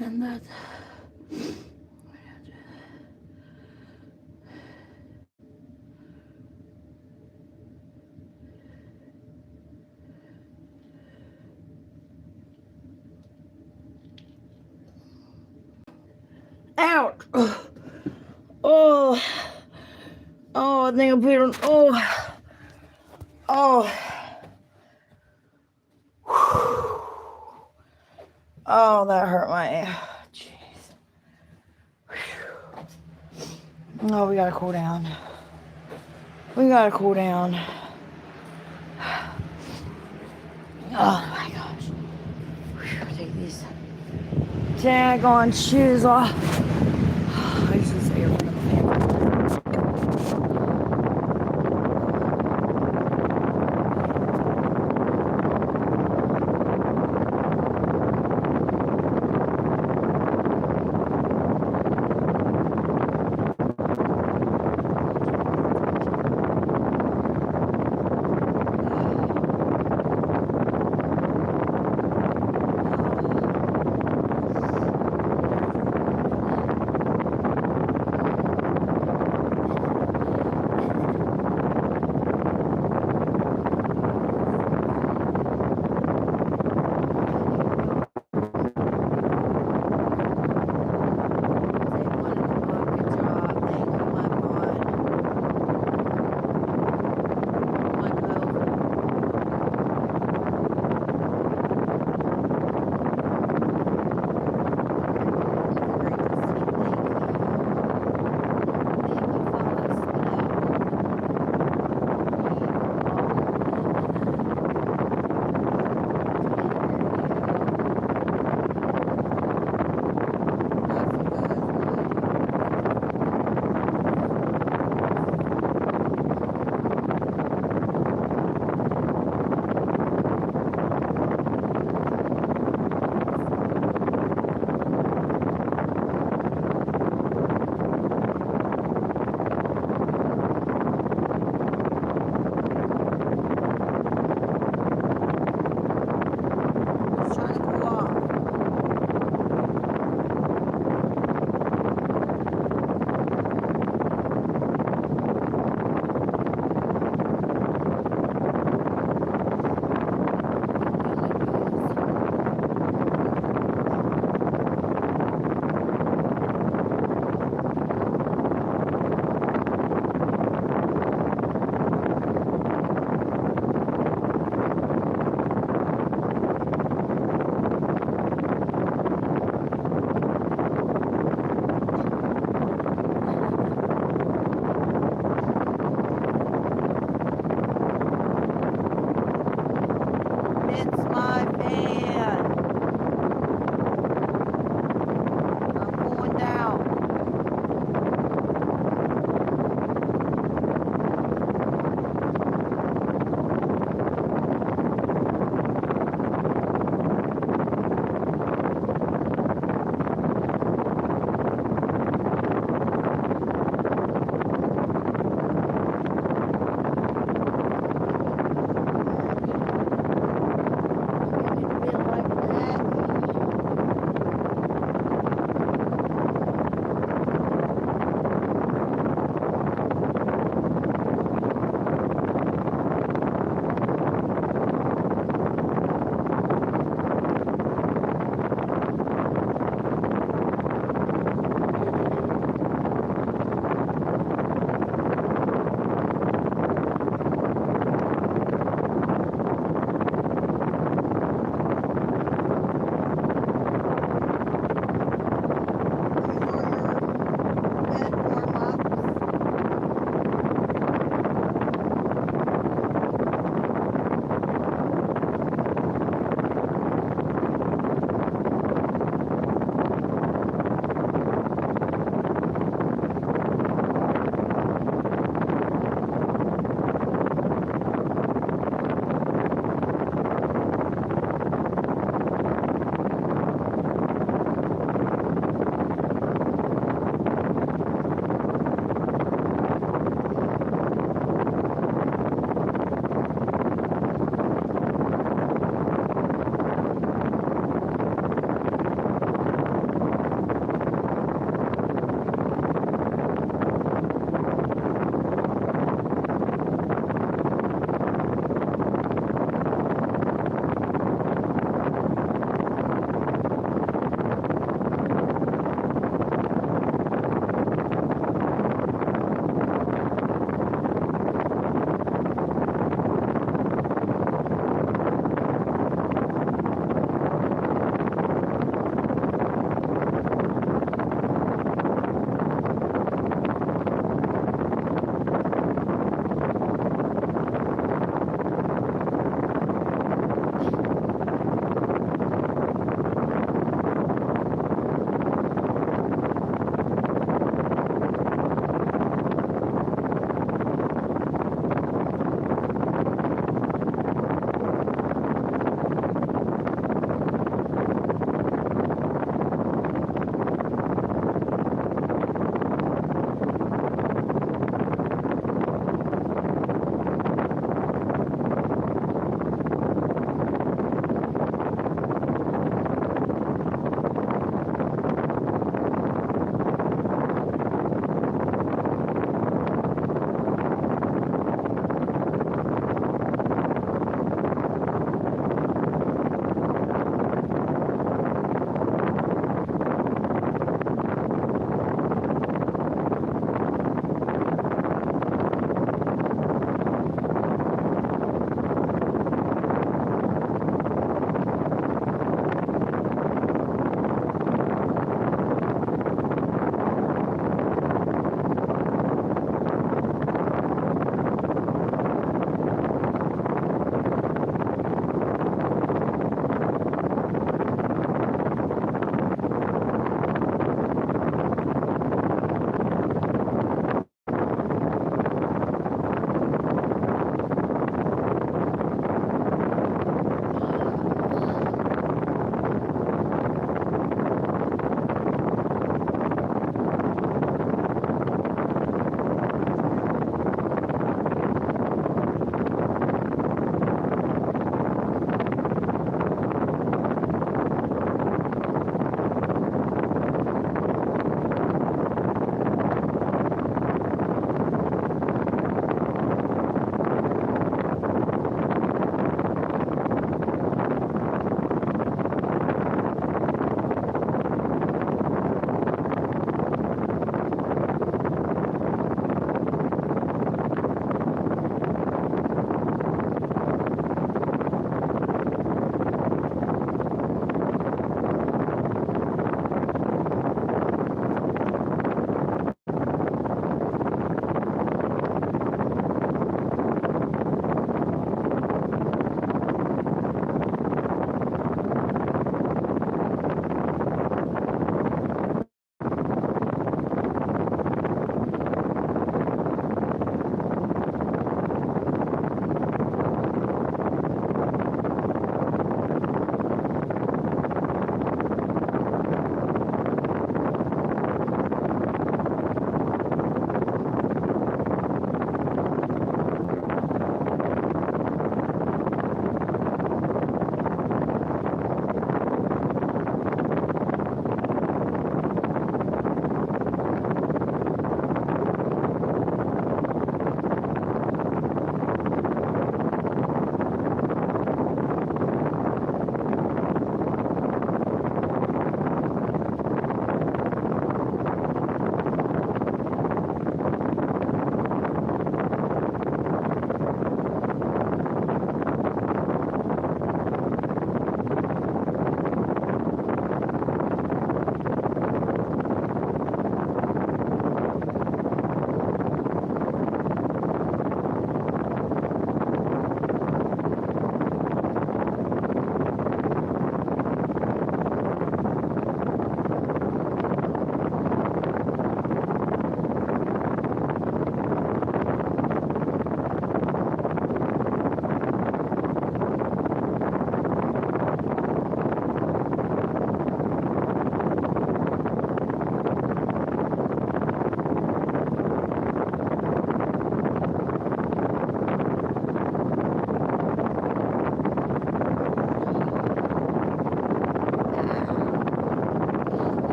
and that's ouch. Oh, oh, I think I put it on. Oh, oh, that hurt my. Jeez. Oh, we gotta cool down. We gotta cool down. Oh my gosh. Take these tag-on shoes off. I used to say it. Man, I'm going down. Really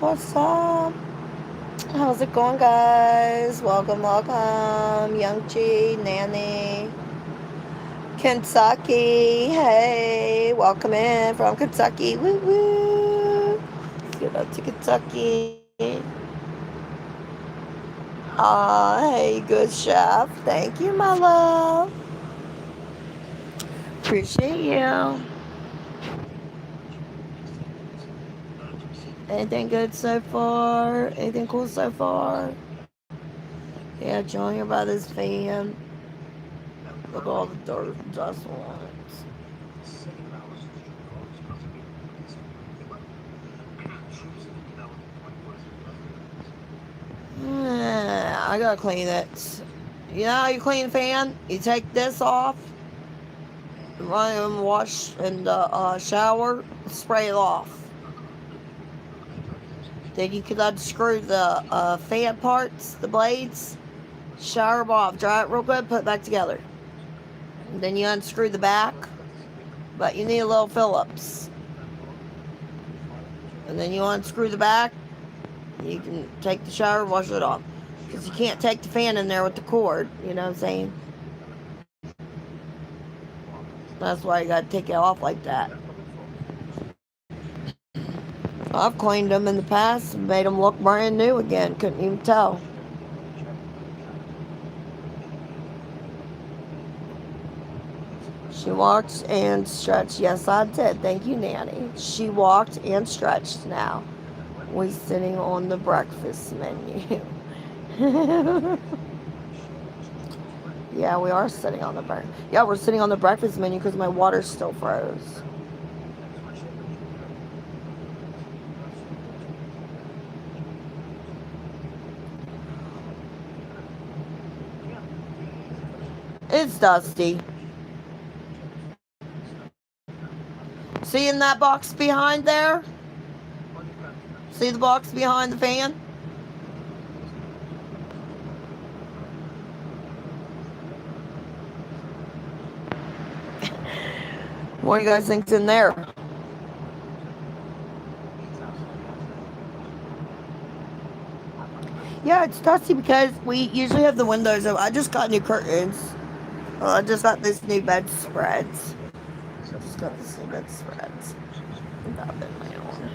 What's up? How's it going, guys? Welcome, welcome. Young Chi, Nanny, Kentucky. Hey, welcome in from Kentucky. Woo woo. Get up to Kentucky. Hey, good chef. Thank you, my love. Appreciate you. Anything good so far? Anything cool so far? Yeah, John, you're by this fan. Look at all the dirt and dust on it. I gotta clean it. You know how you clean a fan? You take this off, run it in the wash in the shower, spray it off. Then you can unscrew the fan parts, the blades, shower them off, dry it real good, put it back together. And then you unscrew the back, but you need a little Phillips. And then you unscrew the back, you can take the shower and wash it off. Because you can't take the fan in there with the cord, you know what I'm saying? That's why you gotta take it off like that. I've cleaned them in the past and made them look brand new again. Couldn't even tell. She walked and stretched. Yes, I did. Thank you, Nanny. She walked and stretched now. We're sitting on the breakfast menu. Yeah, we are sitting on the breakfast. Yeah, we're sitting on the breakfast menu because my water still froze. It's dusty. See in that box behind there? See the box behind the fan? What do you guys think's in there? Yeah, it's dusty because we usually have the windows open. I just got new curtains. I just got this new bedspreads. Just got this new bedspreads. Got it my own.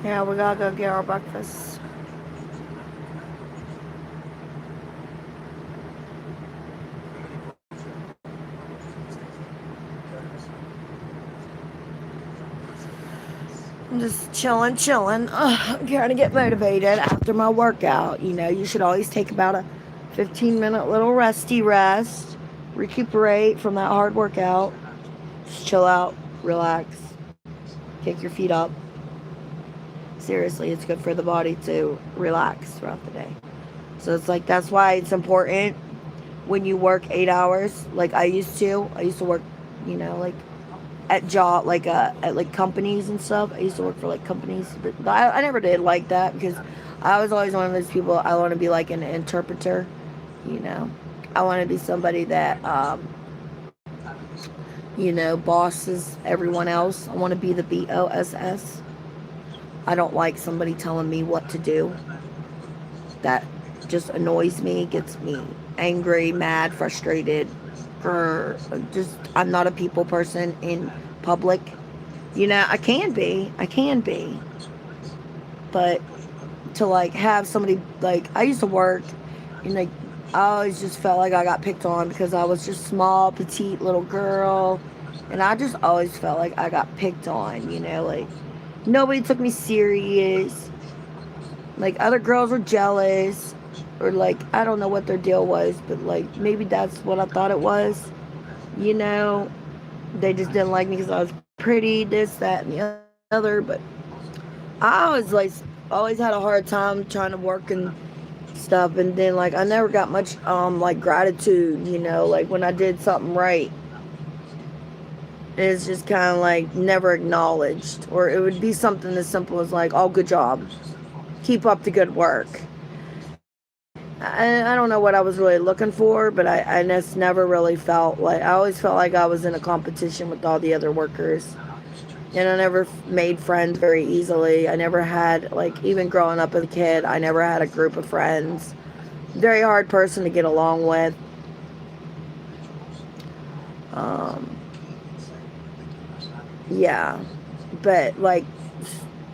Yeah, we gotta go get our breakfast. I'm just chilling. I'm trying to get motivated after my workout. You know, you should always take about a 15-minute little resty rest, recuperate from that hard workout. Just chill out, relax, kick your feet up. Seriously, it's good for the body to relax throughout the day. So it's like that's why it's important when you work 8 hours, like I used to. I used to work, you know, like at like companies and stuff. I used to work for like companies, but I never did like that because I was always one of those people. I want to be like an interpreter, you know. I want to be somebody that you know, bosses everyone else. I want to be the BOSS. I don't like somebody telling me what to do. That just annoys me, gets me angry, mad, frustrated. I'm not a people person in public. You know, I can be, but to like have somebody like I used to work, and like I always just felt like I got picked on because I was just small, petite little girl, and I just always felt like I got picked on. You know, like nobody took me serious. Like other girls were jealous, or like I don't know what their deal was, but like maybe that's what I thought it was. You know, they just didn't like me because I was pretty, this, that, and the other. But I always had a hard time trying to work and stuff. And then like I never got much like gratitude. You know, like when I did something right, it's just kind of like never acknowledged, or it would be something as simple as like, "Oh, good job, keep up the good work." I don't know what I was really looking for, but I just never really felt like, I always felt like I was in a competition with all the other workers. And I never made friends very easily. I never had, like, even growing up as a kid, I never had a group of friends. Very hard person to get along with. Um, yeah. But, like,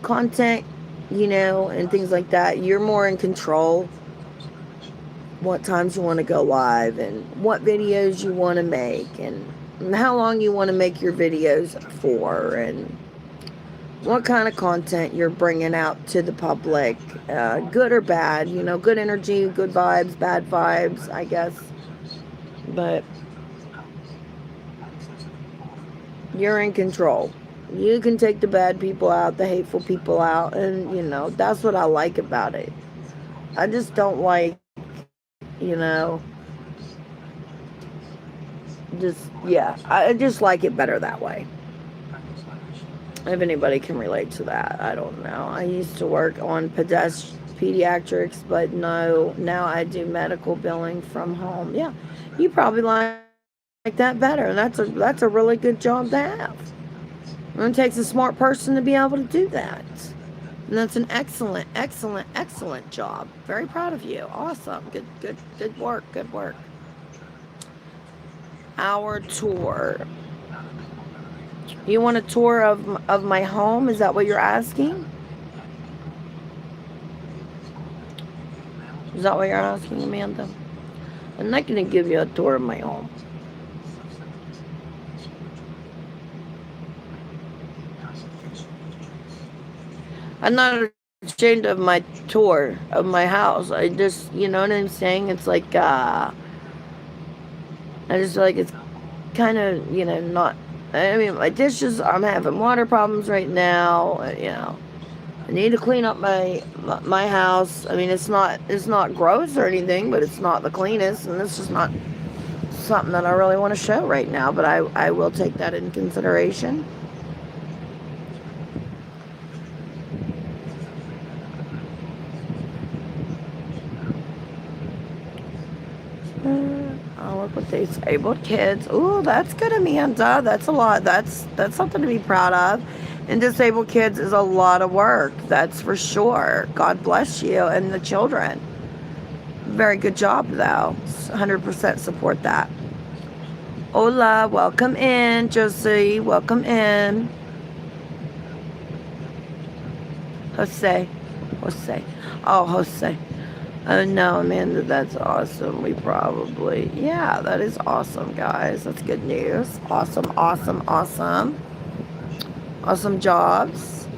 content, and things like that, you're more in control. What times you want to go live and what videos you want to make and how long you want to make your videos for and what kind of content you're bringing out to the public, good or bad, good energy, good vibes, bad vibes, I guess. But you're in control. You can take the bad people out, the hateful people out, and that's what I like about it. I just don't like, you know, yeah, I just like it better that way. If anybody can relate to that, I don't know. I used to work on pediatrics, but no, now I do medical billing from home. Yeah, you probably like that better. That's a really good job to have. And it takes a smart person to be able to do that. And that's an excellent, excellent, excellent job. Very proud of you. Awesome. Good work. Good work. Our tour. You want a tour of my home? Is that what you're asking? Is that what you're asking, Amanda? I'm not going to give you a tour of my home. I'm not ashamed of my tour of my house. I just, you know what I'm saying? It's like, I just feel like it's kind of, not. I mean, my dishes, I'm having water problems right now. I need to clean up my house. I mean, it's not gross or anything, but it's not the cleanest, and it's just not something that I really want to show right now. But I will take that in consideration. I work with disabled kids. Ooh, that's good, Amanda. That's a lot. That's something to be proud of. And disabled kids is a lot of work. That's for sure. God bless you and the children. Very good job, though. 100% support that. Hola, welcome in, Josie. Welcome in. Jose. Oh, Jose. Oh no, Amanda, that's awesome. Yeah, that is awesome, guys. That's good news. Awesome. Awesome jobs.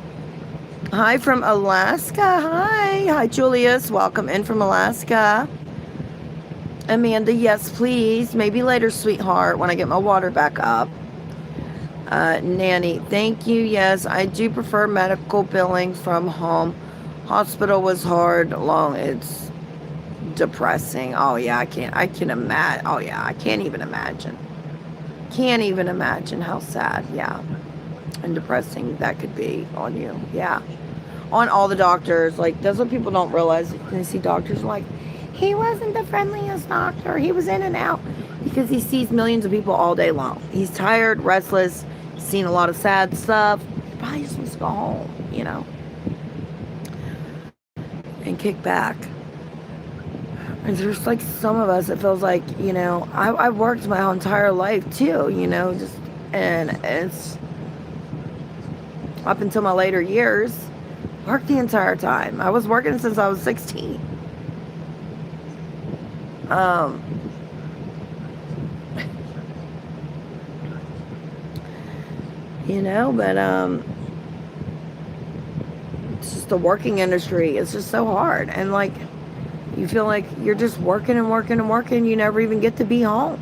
Hi from Alaska. Hi, Julius. Welcome in from Alaska. Amanda, yes, please. Maybe later, sweetheart, when I get my water back up. Nanny, thank you. Yes, I do prefer medical billing from home. Hospital was hard, long. It's depressing. Oh yeah, I can imagine. Oh yeah, I can't even imagine. Can't even imagine how sad, yeah, and depressing that could be on you. Yeah, on all the doctors. Like, that's what people don't realize. They see doctors like, he wasn't the friendliest doctor. He was in and out, because he sees millions of people all day long. He's tired, restless, seen a lot of sad stuff. He probably just wants to go home, and kick back. And there's like some of us, it feels like, I've worked my whole entire life too, and it's up until my later years, worked the entire time. I was working since I was 16. But it's just the working industry. It's just so hard. And like, you feel like you're just working and working and working. You never even get to be home.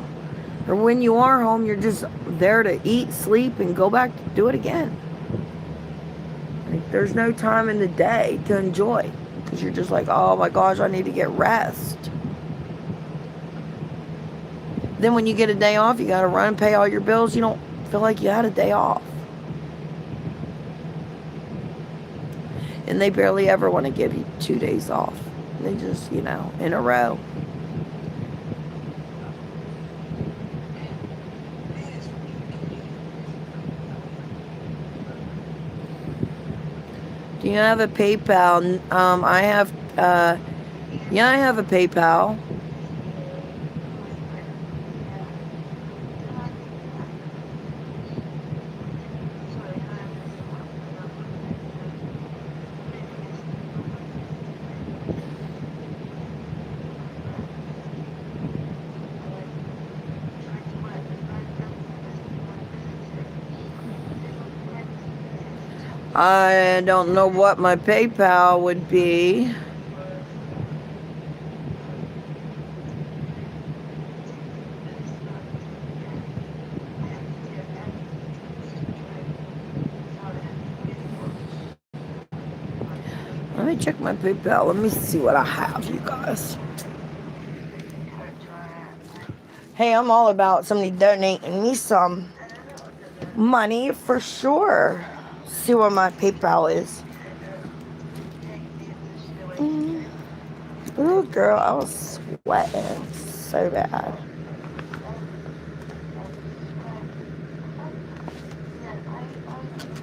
Or when you are home, you're just there to eat, sleep, and go back to do it again. Like, there's no time in the day to enjoy, because you're just like, oh my gosh, I need to get rest. Then when you get a day off, you got to run and pay all your bills. You don't feel like you had a day off. And they barely ever want to give you 2 days off. They just, in a row. Do you have a PayPal? I have, yeah, I have a PayPal. I don't know what my PayPal would be. Let me check my PayPal. Let me see what I have, you guys. Hey, I'm all about somebody donating me some money for sure. See what my PayPal is. Ooh, girl, I was sweating so bad.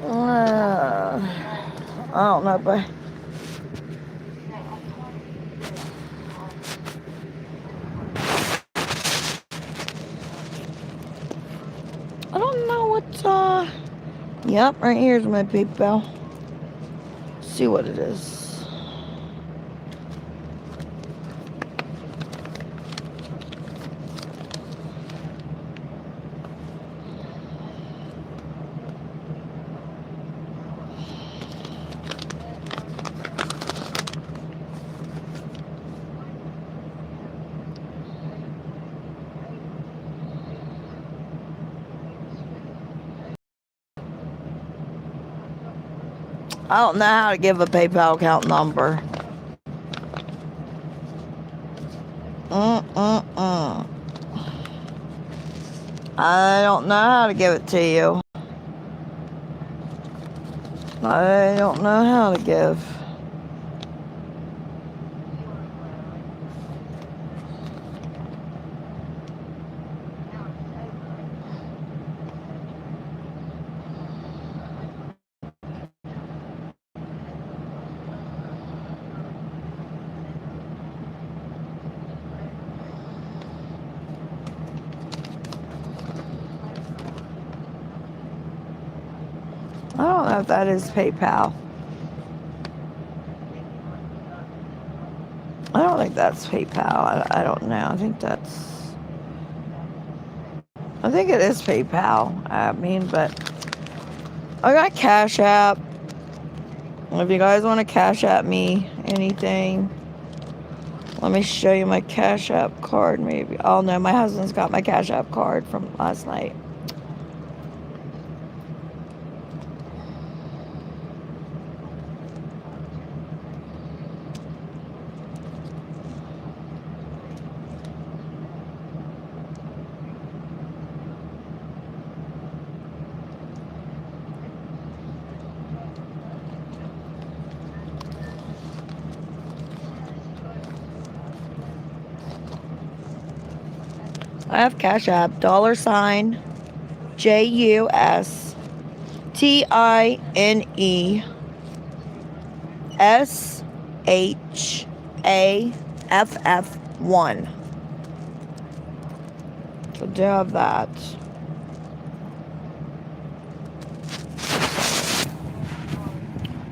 I don't know, but I don't know what, yep, right here's my PayPal. See what it is. I don't know how to give a PayPal account number. I don't know how to give it to you. I don't know how to give. I don't know if that is PayPal. I don't think that's PayPal. I don't know. I think it is PayPal. I mean, but I got Cash App. If you guys want to Cash App me anything, let me show you my Cash App card maybe. Oh no, my husband's got my Cash App card from last night. I have Cash App, $JUSTINESHAFF1. So do have that.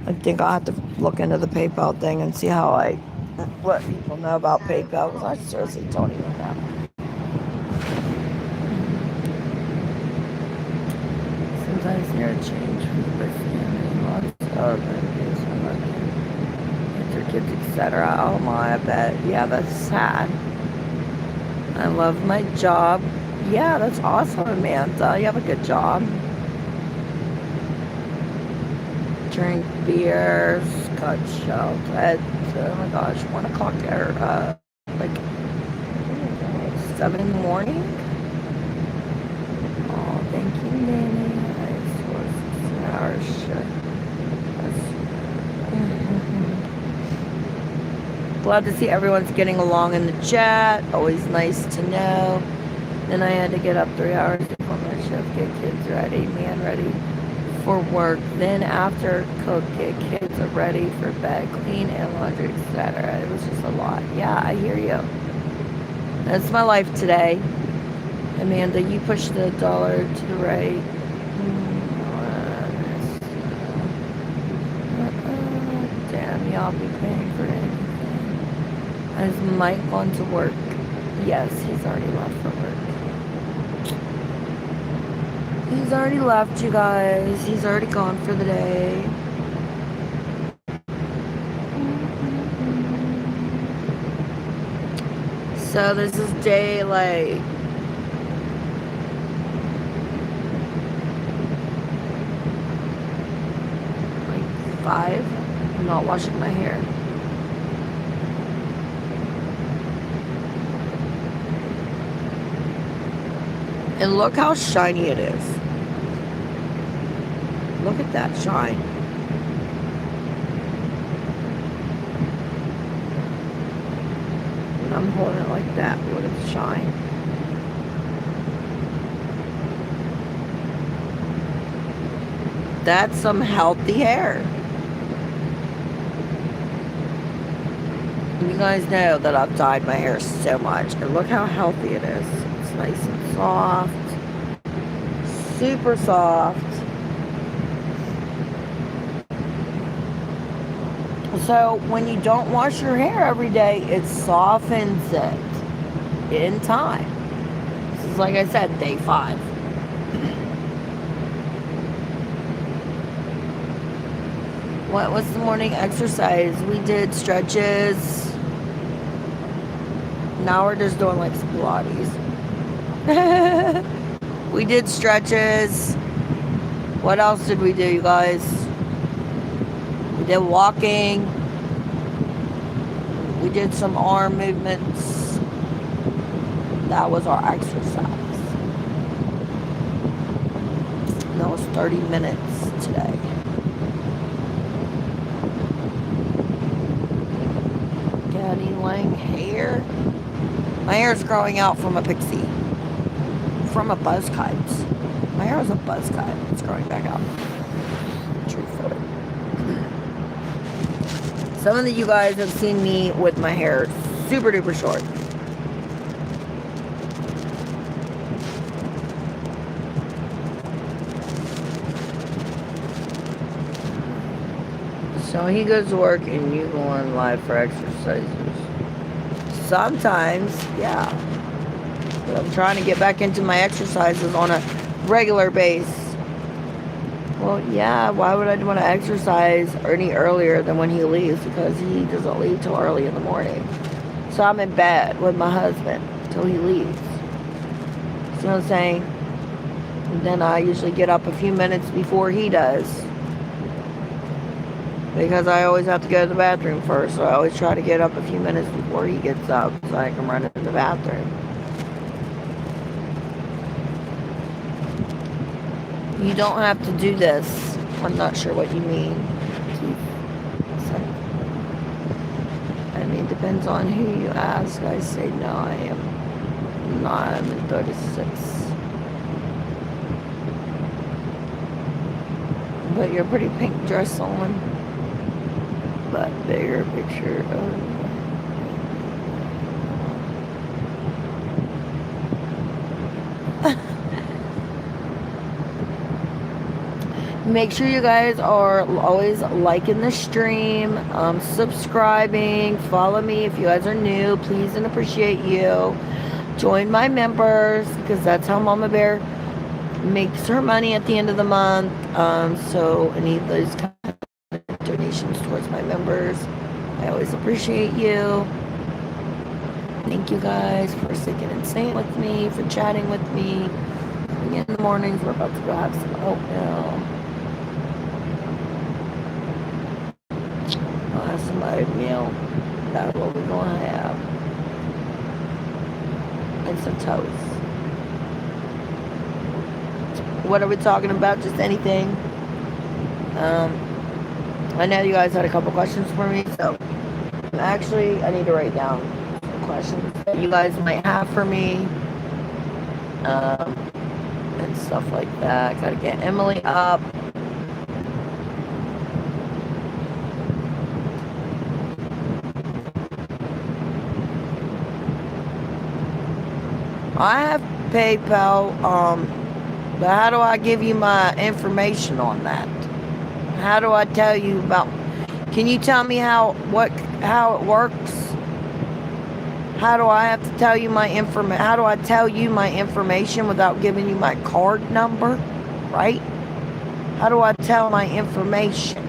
I think I'll have to look into the PayPal thing and see how what people know about PayPal, because I seriously don't even know. Sometimes near change for the family, lots of their kids, etc. Oh my, I bet. Yeah, that's sad. I love my job. Yeah, that's awesome, Amanda. You have a good job. Drink beers, cut shells at, oh my gosh, 1 o'clock or like 7 in the morning. Oh, thank you, Nanny. I swear 16 hours shift. Glad to see everyone's getting along in the chat. Always nice to know. Then I had to get up 3 hours before my shift, get kids ready, man ready for work. Then after cook, get kids ready for bed, clean and laundry, etc. It was just a lot. Yeah, I hear you. That's my life today. Amanda, you push the dollar to the right. Damn, y'all be paying for anything. Is Mike gone to work? Yes, he's already left for work. He's already left, you guys. He's already gone for the day. So this is day like 5. I'm not washing my hair. And look how shiny it is. Look at that shine. I'm holding it like that. Look at the shine. That's some healthy hair. You guys know that I've dyed my hair so much. And look how healthy it is. It's nice and soft. Super soft. So when you don't wash your hair every day, it softens it in time. This is, like I said, day 5. What was the morning exercise? We did stretches. Now we're just doing like some Pilates. We did stretches. What else did we do, you guys? We did walking. We did some arm movements. That was our exercise. And that was 30 minutes today. Daddy Lang hair. My hair is growing out from a pixie. From a buzz cut. My hair was a buzz cut. It's growing back out. Truthfully. Some of you guys have seen me with my hair super duper short. So he goes to work and you go on live for exercises. Sometimes, yeah. But I'm trying to get back into my exercises on a regular basis. Well, yeah, why would I want to exercise any earlier than when he leaves? Because he doesn't leave till early in the morning. So I'm in bed with my husband till he leaves. See what I'm saying? And then I usually get up a few minutes before he does. Because I always have to go to the bathroom first. So I always try to get up a few minutes before he gets up so I can run into the bathroom. You don't have to do this. I'm not sure what you mean. I mean, depends on who you ask. I say no, I am not. I'm in 36. But you're a pretty pink dress on. But bigger picture of... Make sure you guys are always liking the stream, subscribing, follow me if you guys are new, please and appreciate you. Join my members, because that's how Mama Bear makes her money at the end of the month. So any of those kind of donations towards my members, I always appreciate you. Thank you guys for sticking and staying with me, for chatting with me. In the mornings, we're about to go have some oatmeal. I'll have some oatmeal. That's what we're going to have. And some toast. What are we talking about? Just anything. I know you guys had a couple questions for me, so Actually, I need to write down some questions that you guys might have for me. And stuff like that. Gotta get Emily up. I have PayPal, but how do I give you my information on that? How do I tell you about, can you tell me how it works? How do I have to tell you my information? How do I tell you my information without giving you my card number? Right? How do I tell my information?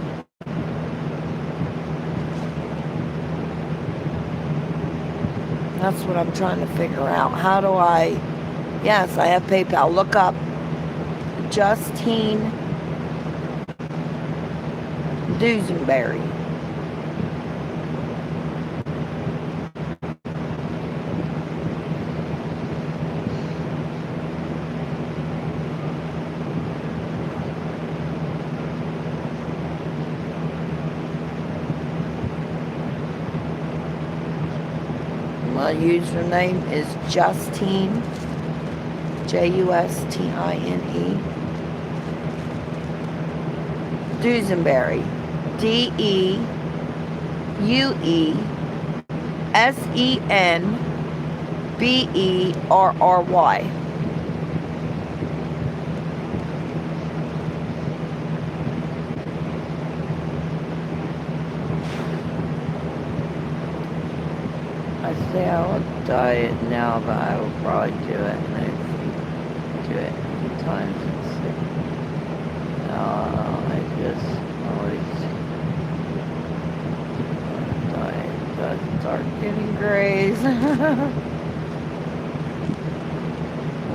That's what I'm trying to figure out. How do I... Yes, I have PayPal. Look up Justine Dusenberry. My username is Justine, Justine, Dusenberry, Deusenberry. I say I will diet now, but I will probably do it, and I do it a few times and see. I just always diet does start getting grays.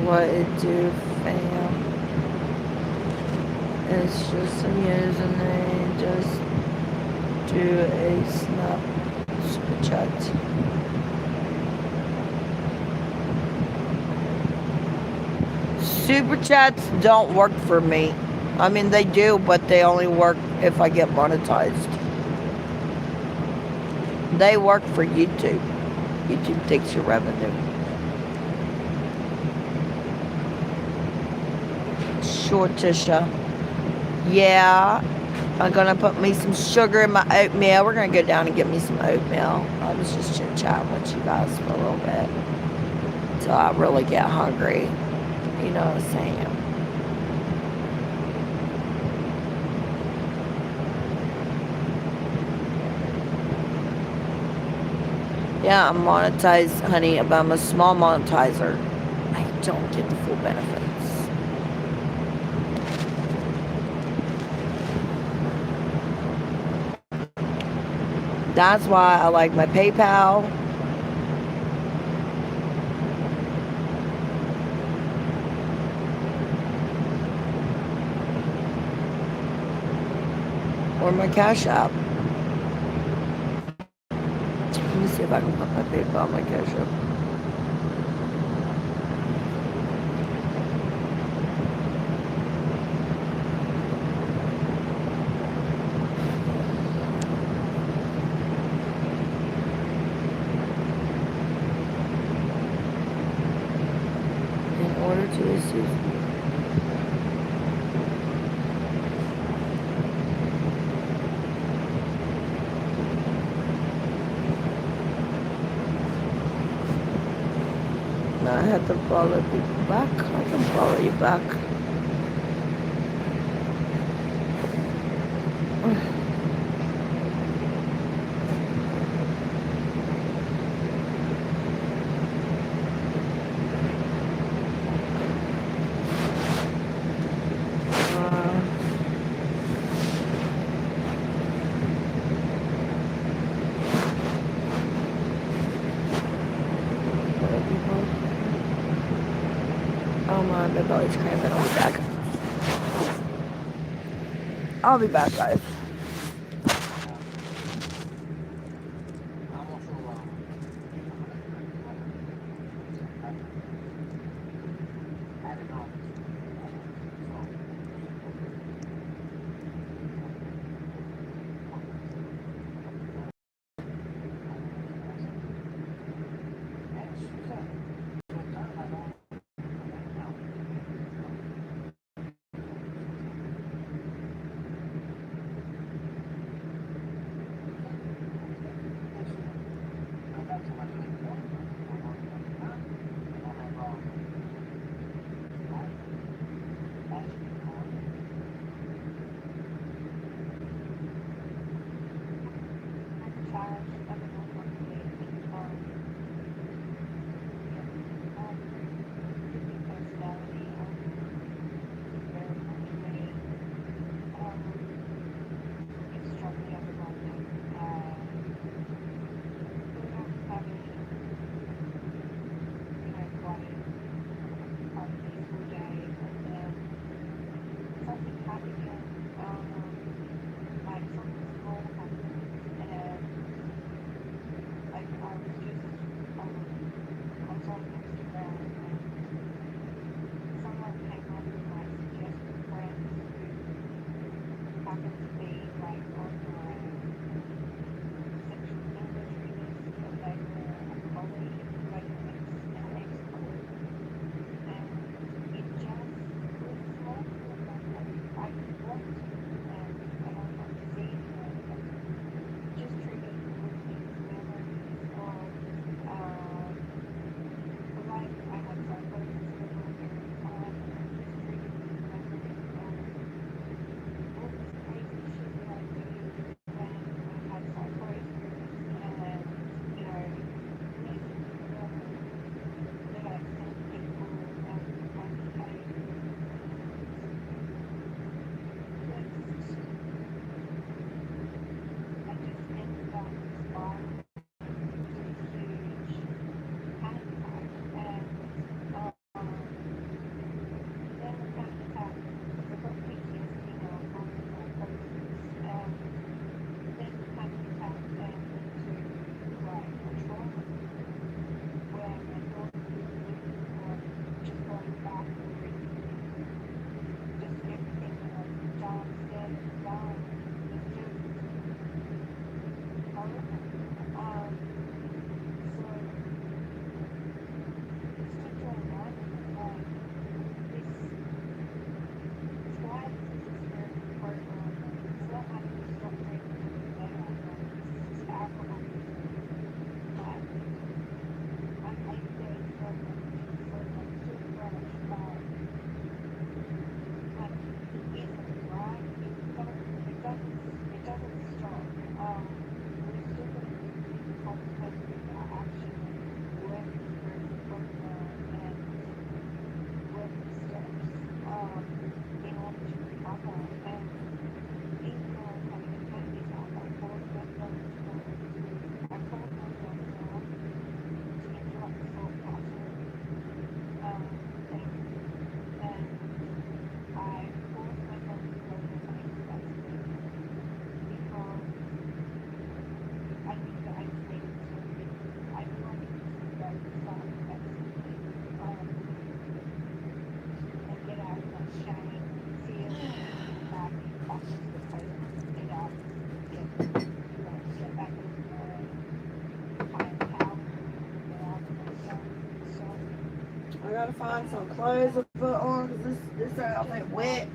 What it do, fam? It's just a username. Just do a snap super chat. Super chats don't work for me. I mean, they do, but they only work if I get monetized. They work for YouTube. YouTube takes your revenue. Sure, Tisha. Yeah, I'm gonna put me some sugar in my oatmeal. We're gonna go down and get me some oatmeal. I was just chit-chatting with you guys for a little bit until I really get hungry. You know what I'm saying? Yeah, I'm monetized, honey, but I'm a small monetizer. I don't get the full benefits. That's why I like my PayPal. Or my Cash App. Let me see if I can put my PayPal on my Cash App. In order to receive... I had to follow people back. I can follow you back. Oh my, my belly's cramping. I'll be back. I'll be back, guys. gotta find some clothes to put on because this outfit wet.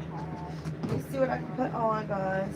Let me see what I can put on, guys.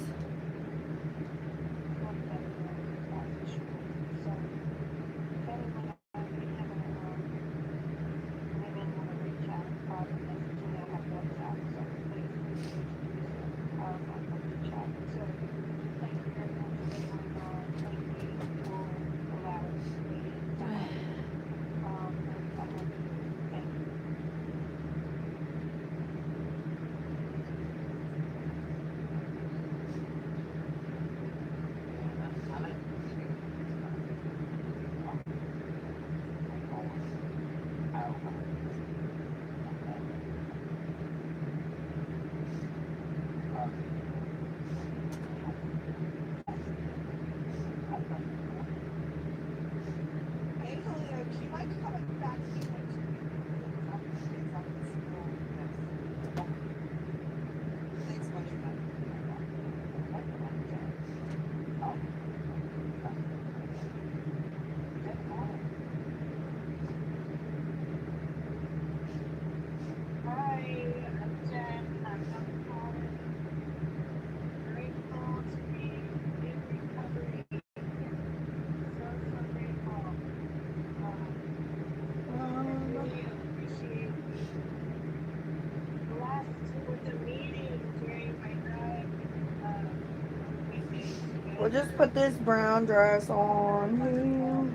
We'll just put this brown dress on here.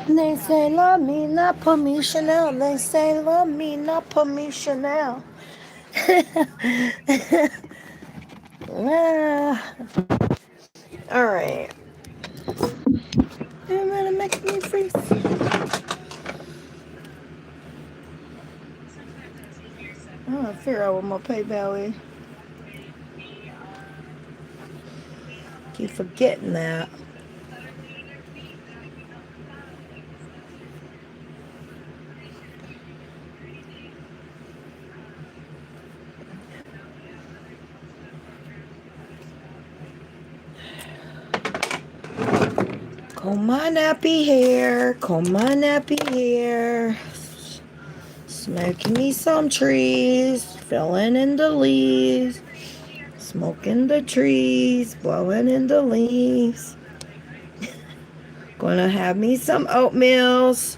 They say love me, not put me Chanel. They say love me, not put me Chanel. Alright. You're gonna make me freeze. I'm gonna figure out what my PayPal is. Keep forgetting that. Comb my nappy hair, comb my nappy hair. Smoking me some trees, filling in the leaves. Smoking the trees, blowing in the leaves. Gonna have me some oatmeals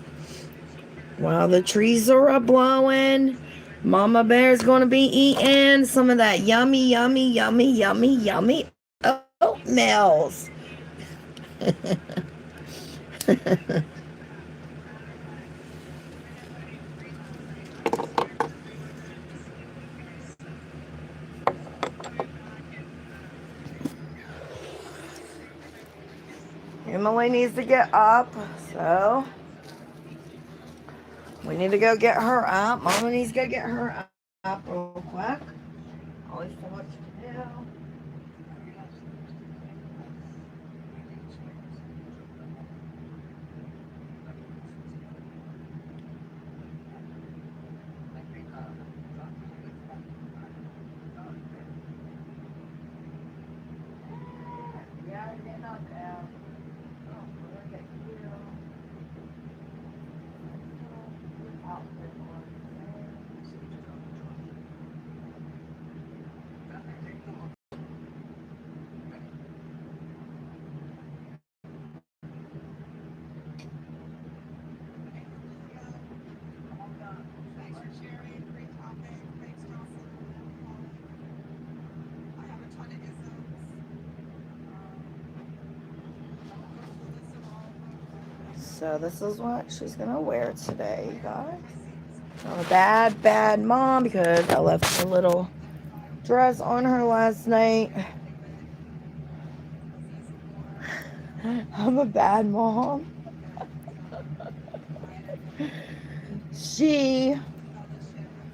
while the trees are a-blowing. Mama Bear's gonna be eating some of that yummy, yummy, yummy, yummy, yummy oatmeals. Emily needs to get up, so we need to go get her up. Mama needs to go get her up real quick. Always so much to do. Yeah, getting up now. Look at you. Outfit one. So this is what she's gonna wear today, you guys. I'm a bad, bad mom because I left her little dress on her last night. I'm a bad mom. She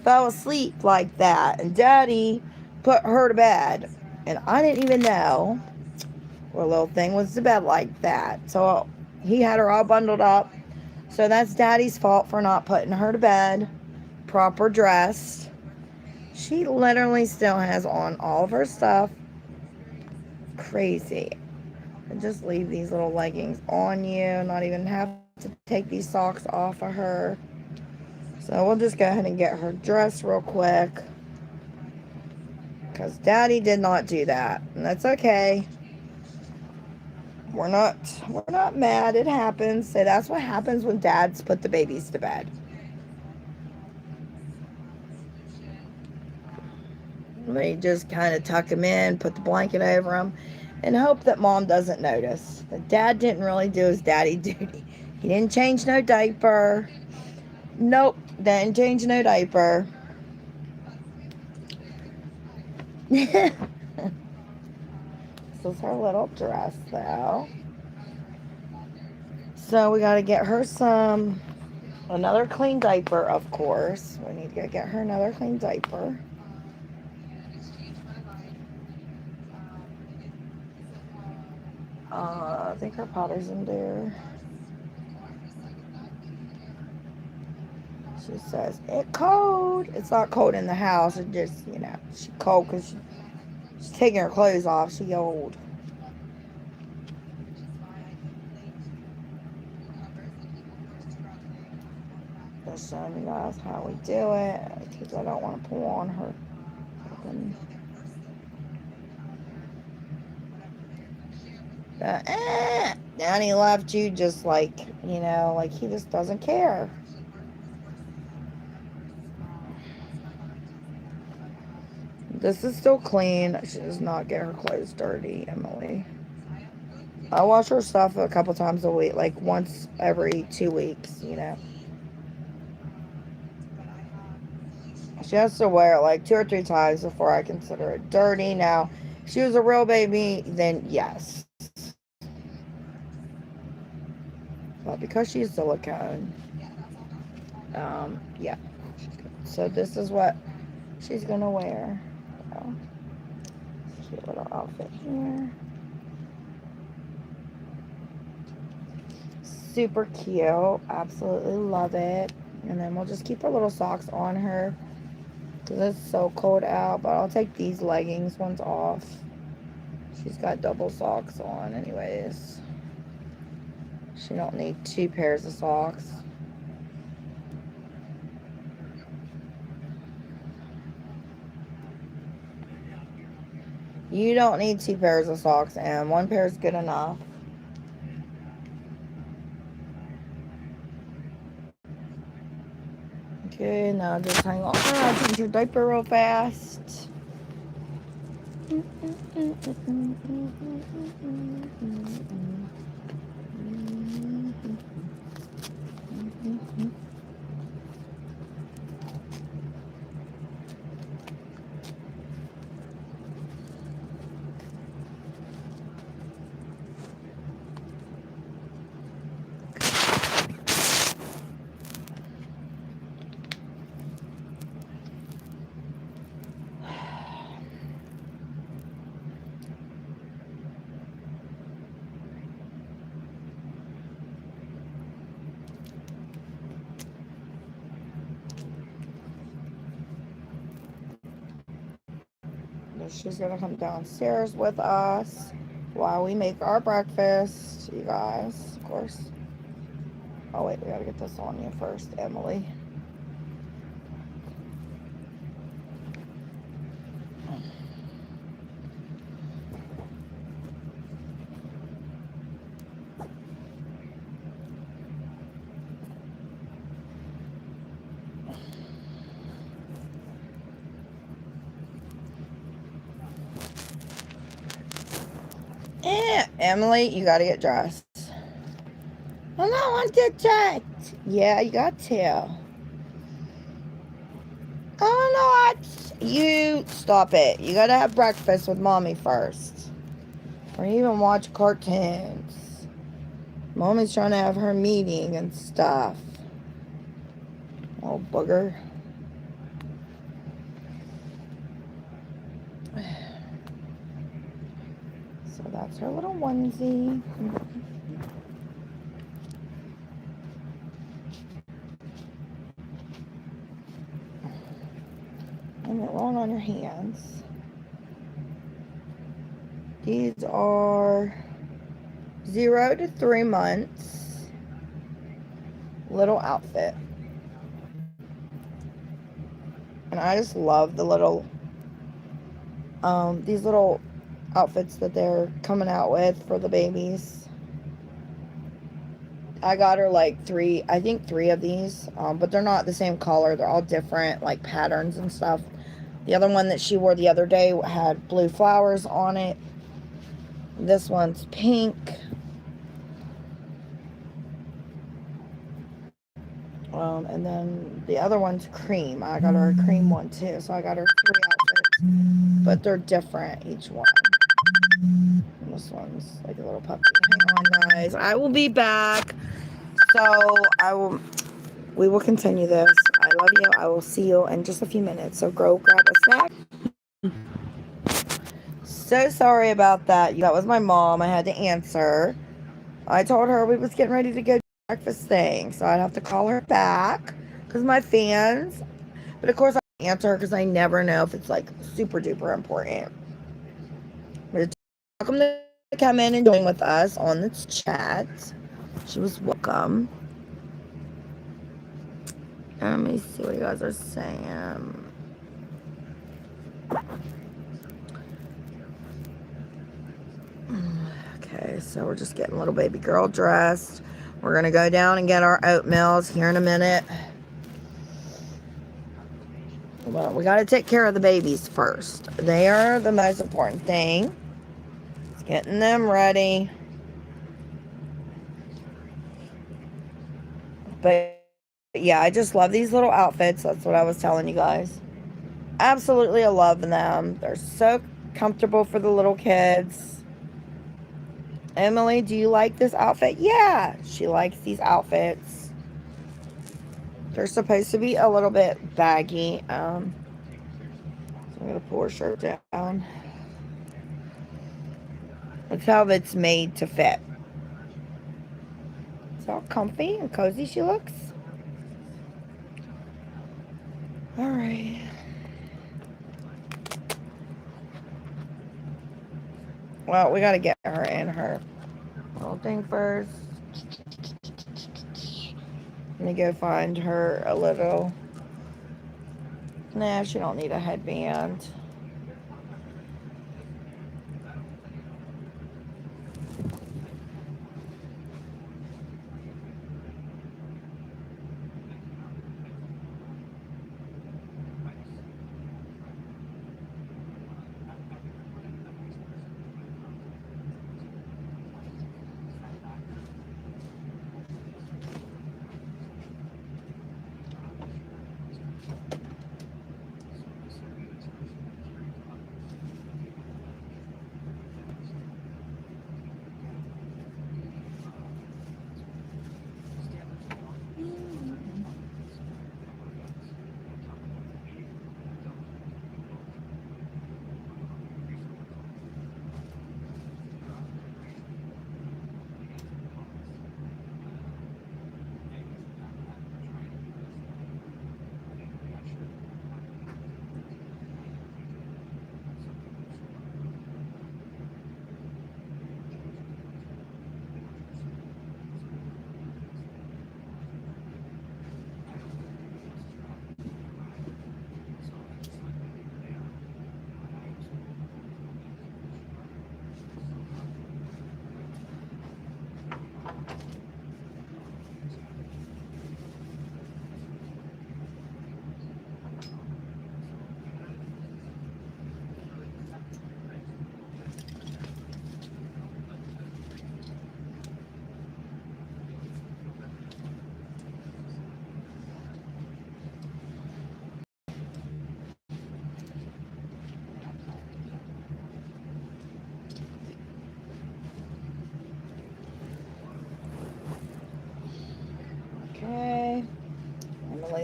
fell asleep like that, and Daddy put her to bed, and I didn't even know our little thing was to bed like that. So he had her all bundled up. So that's Daddy's fault for not putting her to bed proper dressed. She literally still has on all of her stuff. Crazy. And just leave these little leggings on you, not even have to take these socks off of her. So we'll just go ahead and get her dressed real quick, because Daddy did not do that, and that's okay. We're not mad. It happens. So that's what happens when dads put the babies to bed. They just kind of tuck them in, put the blanket over them, and hope that mom doesn't notice. But dad didn't really do his daddy duty. He didn't change no diaper. Nope, didn't change no diaper. This is her little dress, though. So we got to get her another clean diaper, of course. We need to get her another clean diaper. I think her powder's in there. She says, it's cold. It's not cold in the house. It just, she's cold because she's taking her clothes off. She's old. Just showing you guys how we do it, because I don't want to pull on her. Danny left you just like he just doesn't care. This is still clean. She does not get her clothes dirty, Emily. I wash her stuff a couple times a week, like once every 2 weeks, She has to wear it like 2 or 3 times before I consider it dirty. Now, if she was a real baby, then yes. But because she's silicone, yeah. So this is what she's gonna wear. So, cute little outfit here. Super cute. Absolutely love it. And then we'll just keep her little socks on her, because it's so cold out. But I'll take these leggings ones off. She's got double socks on anyways. She don't need 2 pairs of socks. You don't need 2 pairs of socks, and 1 pair is good enough. Okay, now just hang on. I'll change your diaper real fast. She's gonna come downstairs with us while we make our breakfast, you guys, of course. Oh wait, we gotta get this on you first, Emily. Emily, you gotta get dressed. I don't want to chat. Yeah, you got to. Oh no, you stop it. You gotta have breakfast with mommy first. Or even watch cartoons. Mommy's trying to have her meeting and stuff. Oh, booger. So that's her little onesie. And it rolling on your hands. These are 0 to 3 months. Little outfit. And I just love the little, these little outfits that they're coming out with for the babies. I got her like I think three of these, but they're not the same color. They're all different, like patterns and stuff. The other one that she wore the other day had blue flowers on it. This one's pink. And then the other one's cream. I got her a cream one too. So I got her 3 outfits, but they're different each one. And this one's like a little puppy. Hang on, guys. I will be back. So we will continue this. I love you. I will see you in just a few minutes. So go grab a snack. So sorry about that. That was my mom. I had to answer. I told her we was getting ready to go do breakfast thing, so I'd have to call her back because my fans. But of course, I answer her because I never know if it's like super duper important. But it's welcome to come in and join with us on this chat. She was welcome. Let me see what you guys are saying. Okay, so we're just getting little baby girl dressed. We're going to go down and get our oatmeals here in a minute. Well, we got to take care of the babies first. They are the most important thing. It's getting them ready. But yeah, I just love these little outfits. That's what I was telling you guys. Absolutely, I love them. They're so comfortable for the little kids. Emily, do you like this outfit? Yeah, she likes these outfits. They're supposed to be a little bit baggy. So I'm going to pull her shirt down. That's how it's made to fit. It's all comfy and cozy she looks. All right. Well, we got to get her in her little thing first. Let me go find her a little. Nah, she don't need a headband.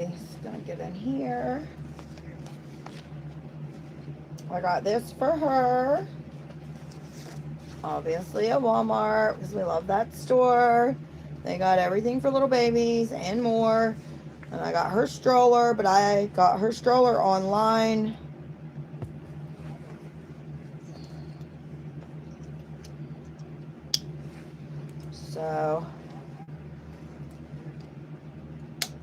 Emily's gonna get in here. I got this for her. Obviously at Walmart, because we love that store. They got everything for little babies and more. And I got her stroller, but I got her stroller online. So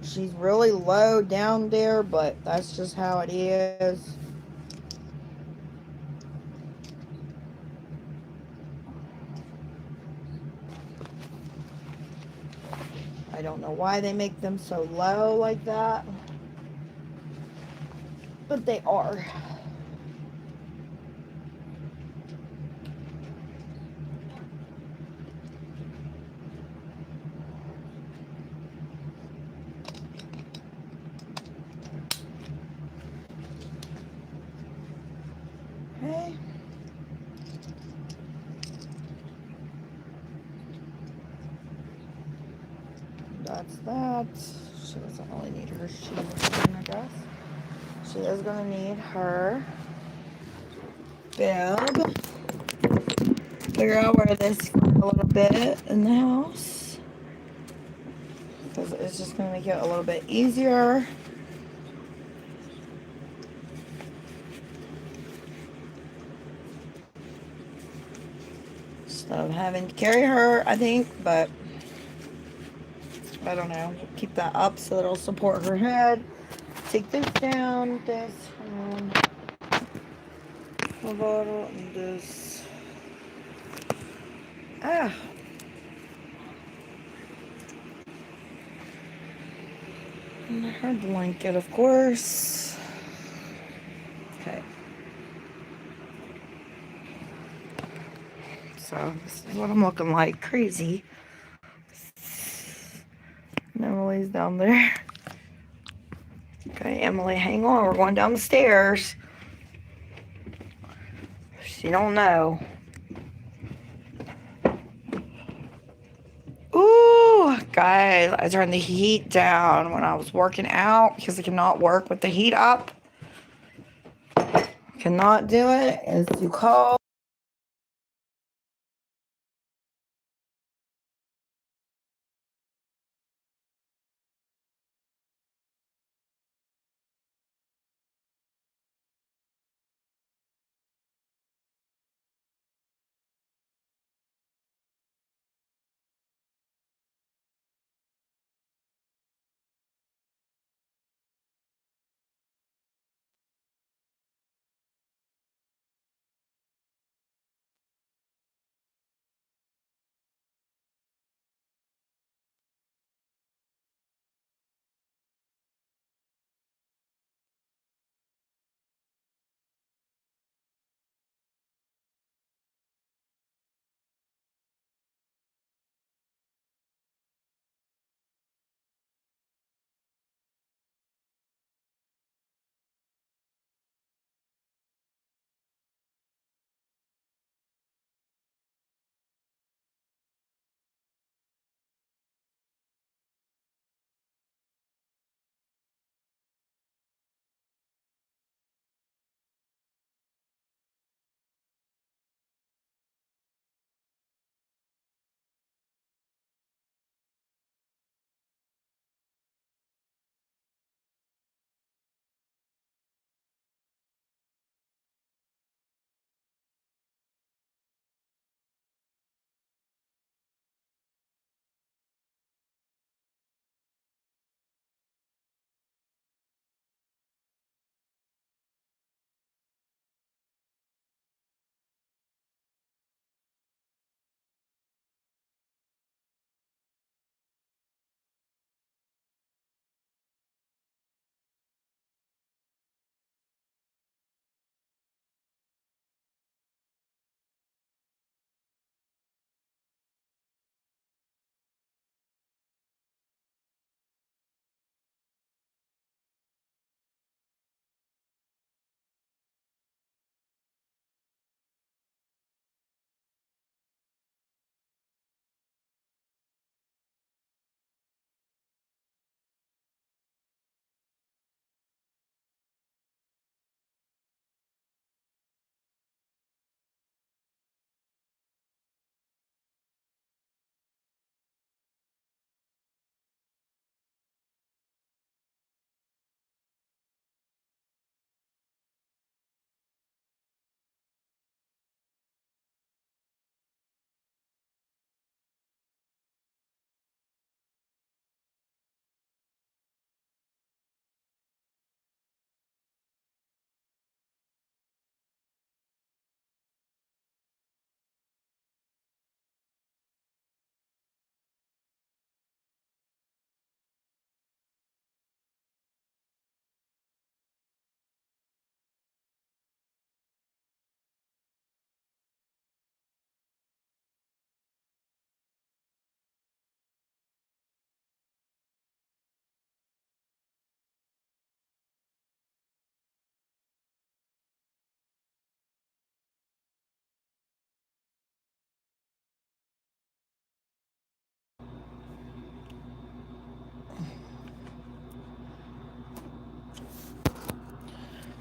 she's really low down there, but that's just how it is. I don't know why they make them so low like that, but they are. Okay. That's that. She doesn't really need her shoes, I guess. She is going to need her bib. Figure out where this is a little bit in the house, because it's just going to make it a little bit easier. Instead of having to carry her, I think, but I don't know. Keep that up so it'll support her head. Take this down, this bottle, and this. Ah. And her blanket, of course. Okay. So this is what I'm looking like. Crazy. And Emily's down there. Okay, Emily, hang on. We're going down the stairs. She don't know. Ooh, guys, I turned the heat down when I was working out because I cannot work with the heat up. Cannot do it. It's too cold.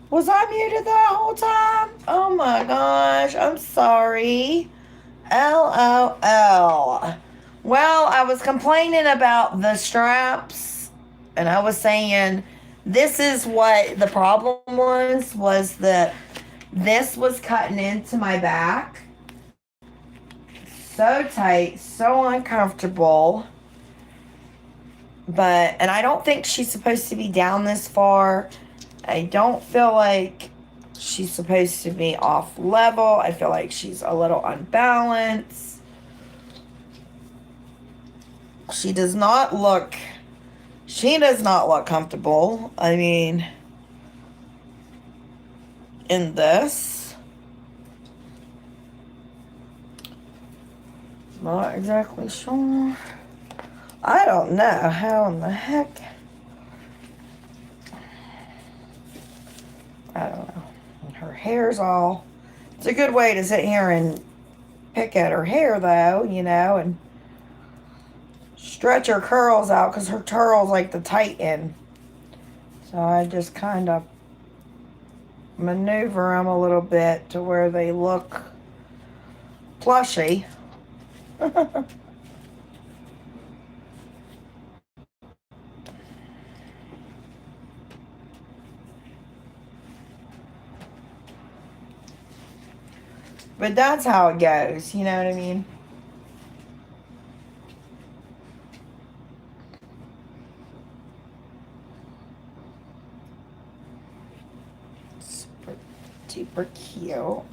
Was I muted that whole time? Oh my gosh, I'm sorry. LOL. Well, I was complaining about the straps, and I was saying this is what the problem was that this was cutting into my back. So tight, so uncomfortable. And I don't think she's supposed to be down this far. I don't feel like she's supposed to be off level. I feel like she's a little unbalanced. She does not look comfortable. I mean, in this. Not exactly sure. I don't know how in the heck. I don't know. Her hair's all. It's a good way to sit here and pick at her hair, though, and stretch her curls out because her curls like to tighten. So I just kind of maneuver them a little bit to where they look plushy. But that's how it goes, you know what I mean? Super duper cute.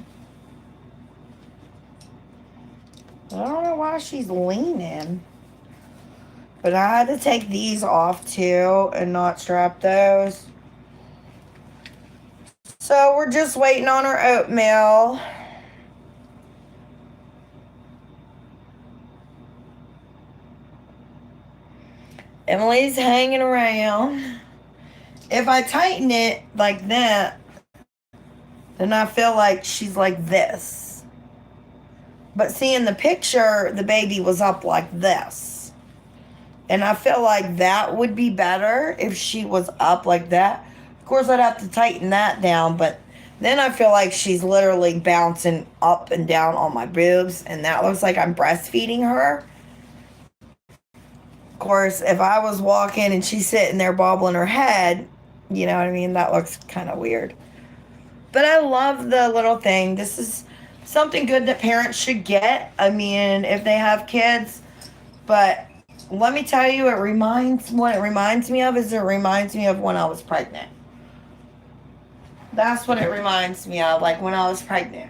I don't know why she's leaning. But I had to take these off too and not strap those. So we're just waiting on her oatmeal. Emily's hanging around. If I tighten it like that, then I feel like she's like this. But see, in the picture, the baby was up like this. And I feel like that would be better if she was up like that. Of course, I'd have to tighten that down, but then I feel like she's literally bouncing up and down on my boobs, and that looks like I'm breastfeeding her. Of course, if I was walking and she's sitting there bobbling her head, you know what I mean? That looks kind of weird. But I love the little thing. This is something good that parents should get. I mean, if they have kids. But let me tell you, what it reminds me of is it reminds me of when I was pregnant. That's what it reminds me of, like when I was pregnant.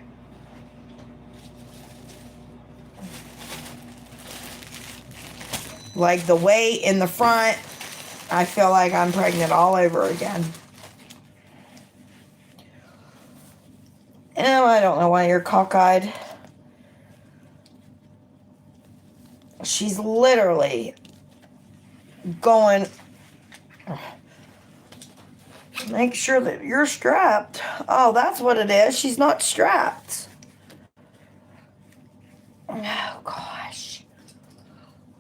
Like the weight in the front, I feel like I'm pregnant all over again. And I don't know why you're cockeyed. She's literally going. Make sure that you're strapped. Oh, that's what it is. She's not strapped. Oh, gosh.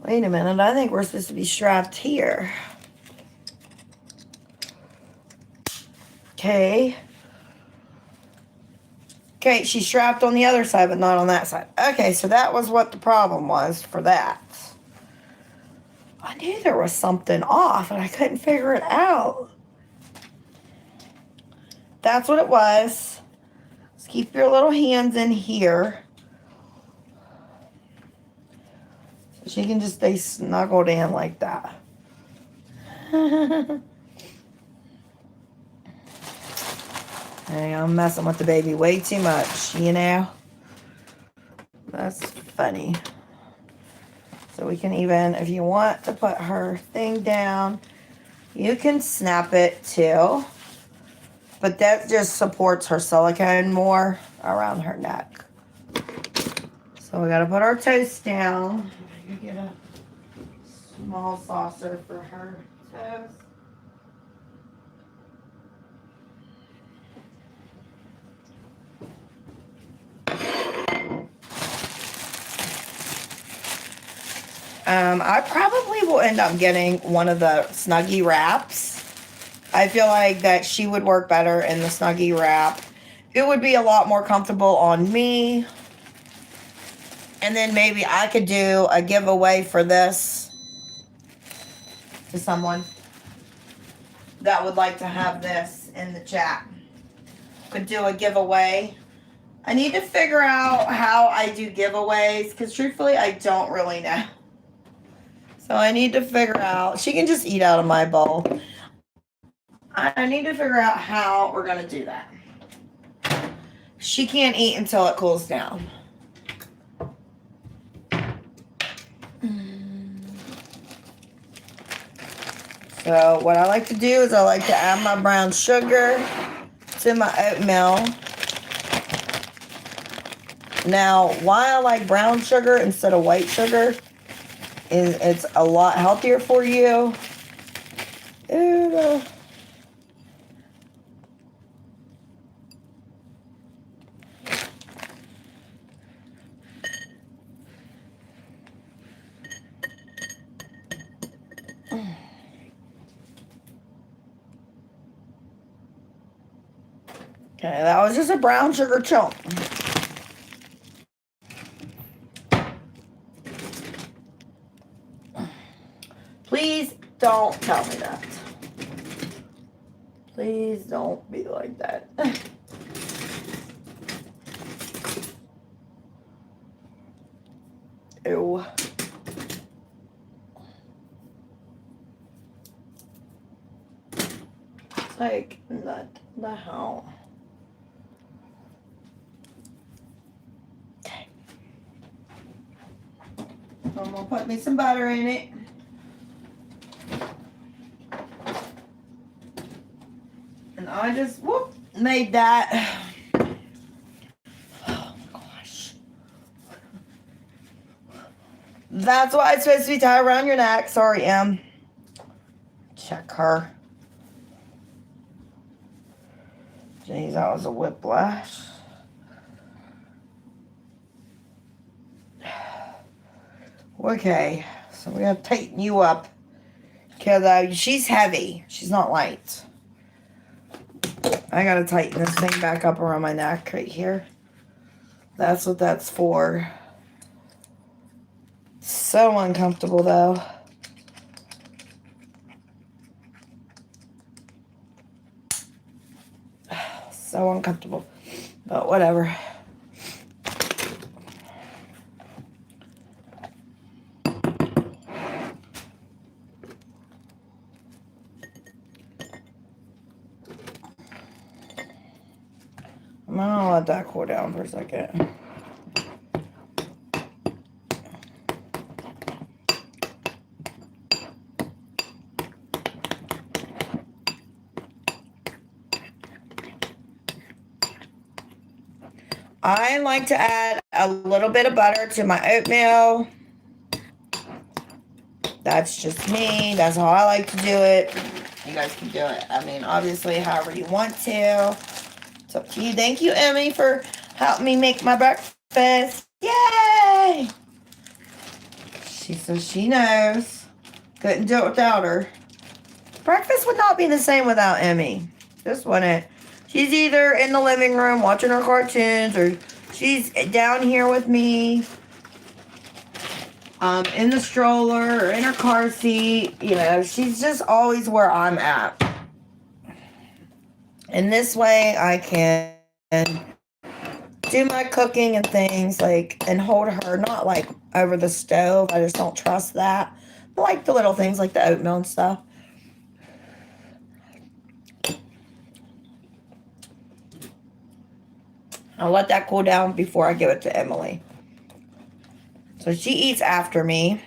Wait a minute. I think we're supposed to be strapped here. Okay. Okay, she's strapped on the other side, but not on that side. Okay, so that was what the problem was for that. I knew there was something off, and I couldn't figure it out. That's what it was. Just keep your little hands in here. So she can just stay snuggled in like that. Hey, I'm messing with the baby way too much, That's funny. So we can even, if you want to put her thing down, you can snap it too. But that just supports her silicone more around her neck. So we gotta put our toast down. Get a small saucer for her toast. I probably will end up getting one of the Snuggie wraps. I feel like that she would work better in the Snuggie wrap. It would be a lot more comfortable on me. And then maybe I could do a giveaway for this to someone that would like to have this in the chat. Could do a giveaway. I need to figure out how I do giveaways because truthfully I don't really know. So I need to figure out. She can just eat out of my bowl. I need to figure out how we're going to do that. She can't eat until it cools down. So what I like to do is I like to add my brown sugar to my oatmeal. Now, why I like brown sugar instead of white sugar is it's a lot healthier for you. Okay, that was just a brown sugar chunk. Please don't tell me that. Please don't be like that. Ew. Like, not the hell. Okay. I'm gonna put me some butter in it. And I just, whoop, made that. Oh my gosh. That's why it's supposed to be tied around your neck. Sorry, Em. Check her. Jeez, that was a whiplash. Okay, so we're going to tighten you up. Because she's heavy. She's not light. I got to tighten this thing back up around my neck right here. That's what that's for. So uncomfortable, though. So uncomfortable. But whatever. I'm gonna let that cool down for a second. I like to add a little bit of butter to my oatmeal. That's just me. That's how I like to do it. You guys can do it. I mean, obviously, however you want to. It's up to you. Thank you, Emmy, for helping me make my breakfast. Yay! She says she knows. Couldn't do it without her. Breakfast would not be the same without Emmy. Just wouldn't. She's either in the living room watching her cartoons or she's down here with me in the stroller or in her car seat. You know, she's just always where I'm at. And this way I can do my cooking and things like and hold her, not like over the stove. I just don't trust that. I like the little things like the oatmeal and stuff. I'll let that cool down before I give it to Emily. So she eats after me.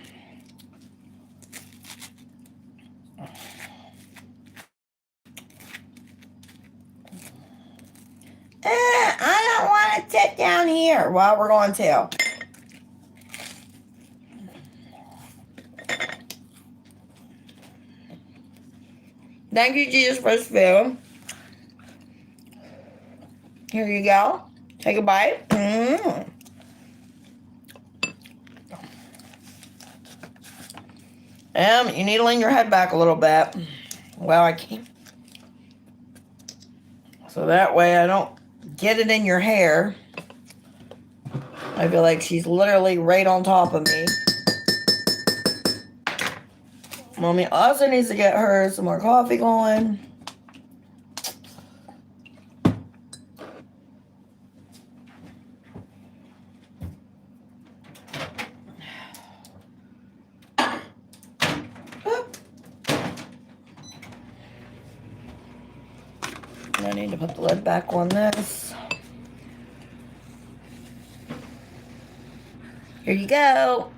I don't want to sit down here. Well, we're going to. Thank you, Jesus, for this food. Here you go. Take a bite. You need to lean your head back a little bit. Well, I can't. So that way I don't get it in your hair. I feel like she's literally right on top of me. Mommy also needs to get her some more coffee going. I need to put the lid back on this. Here you go.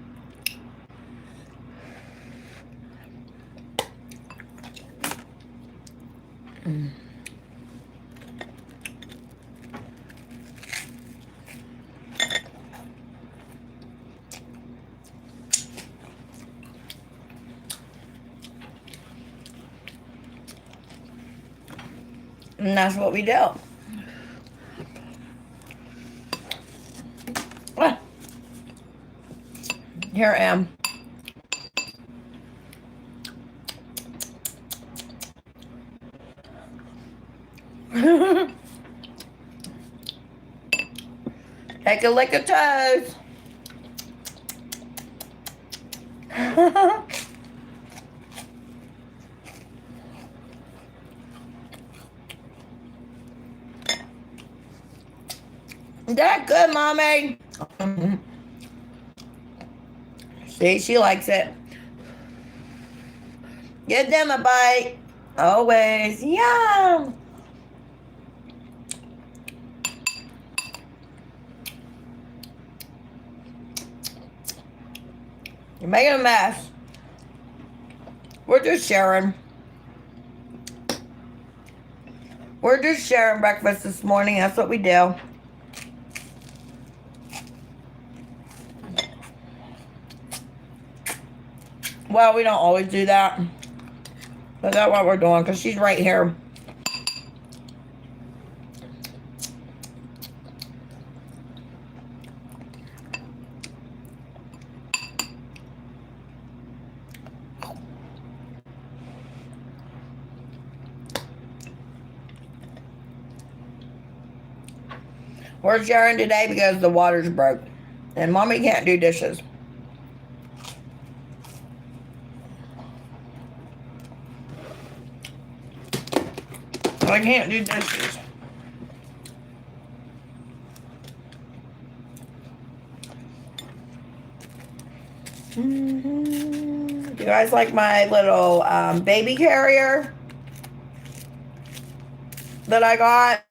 And that's what we do. Ah. Here I am. Take a lick of toes. Is that good, Mommy? See, she likes it. Give them a bite. Always. Yum. You're making a mess. We're just sharing. We're just sharing breakfast this morning. That's what we do. Well, we don't always do that. But that's what we're doing because she's right here. We're sharing today because the water's broke. And Mommy can't do dishes. I can't do dishes. Do you guys like my little baby carrier that I got?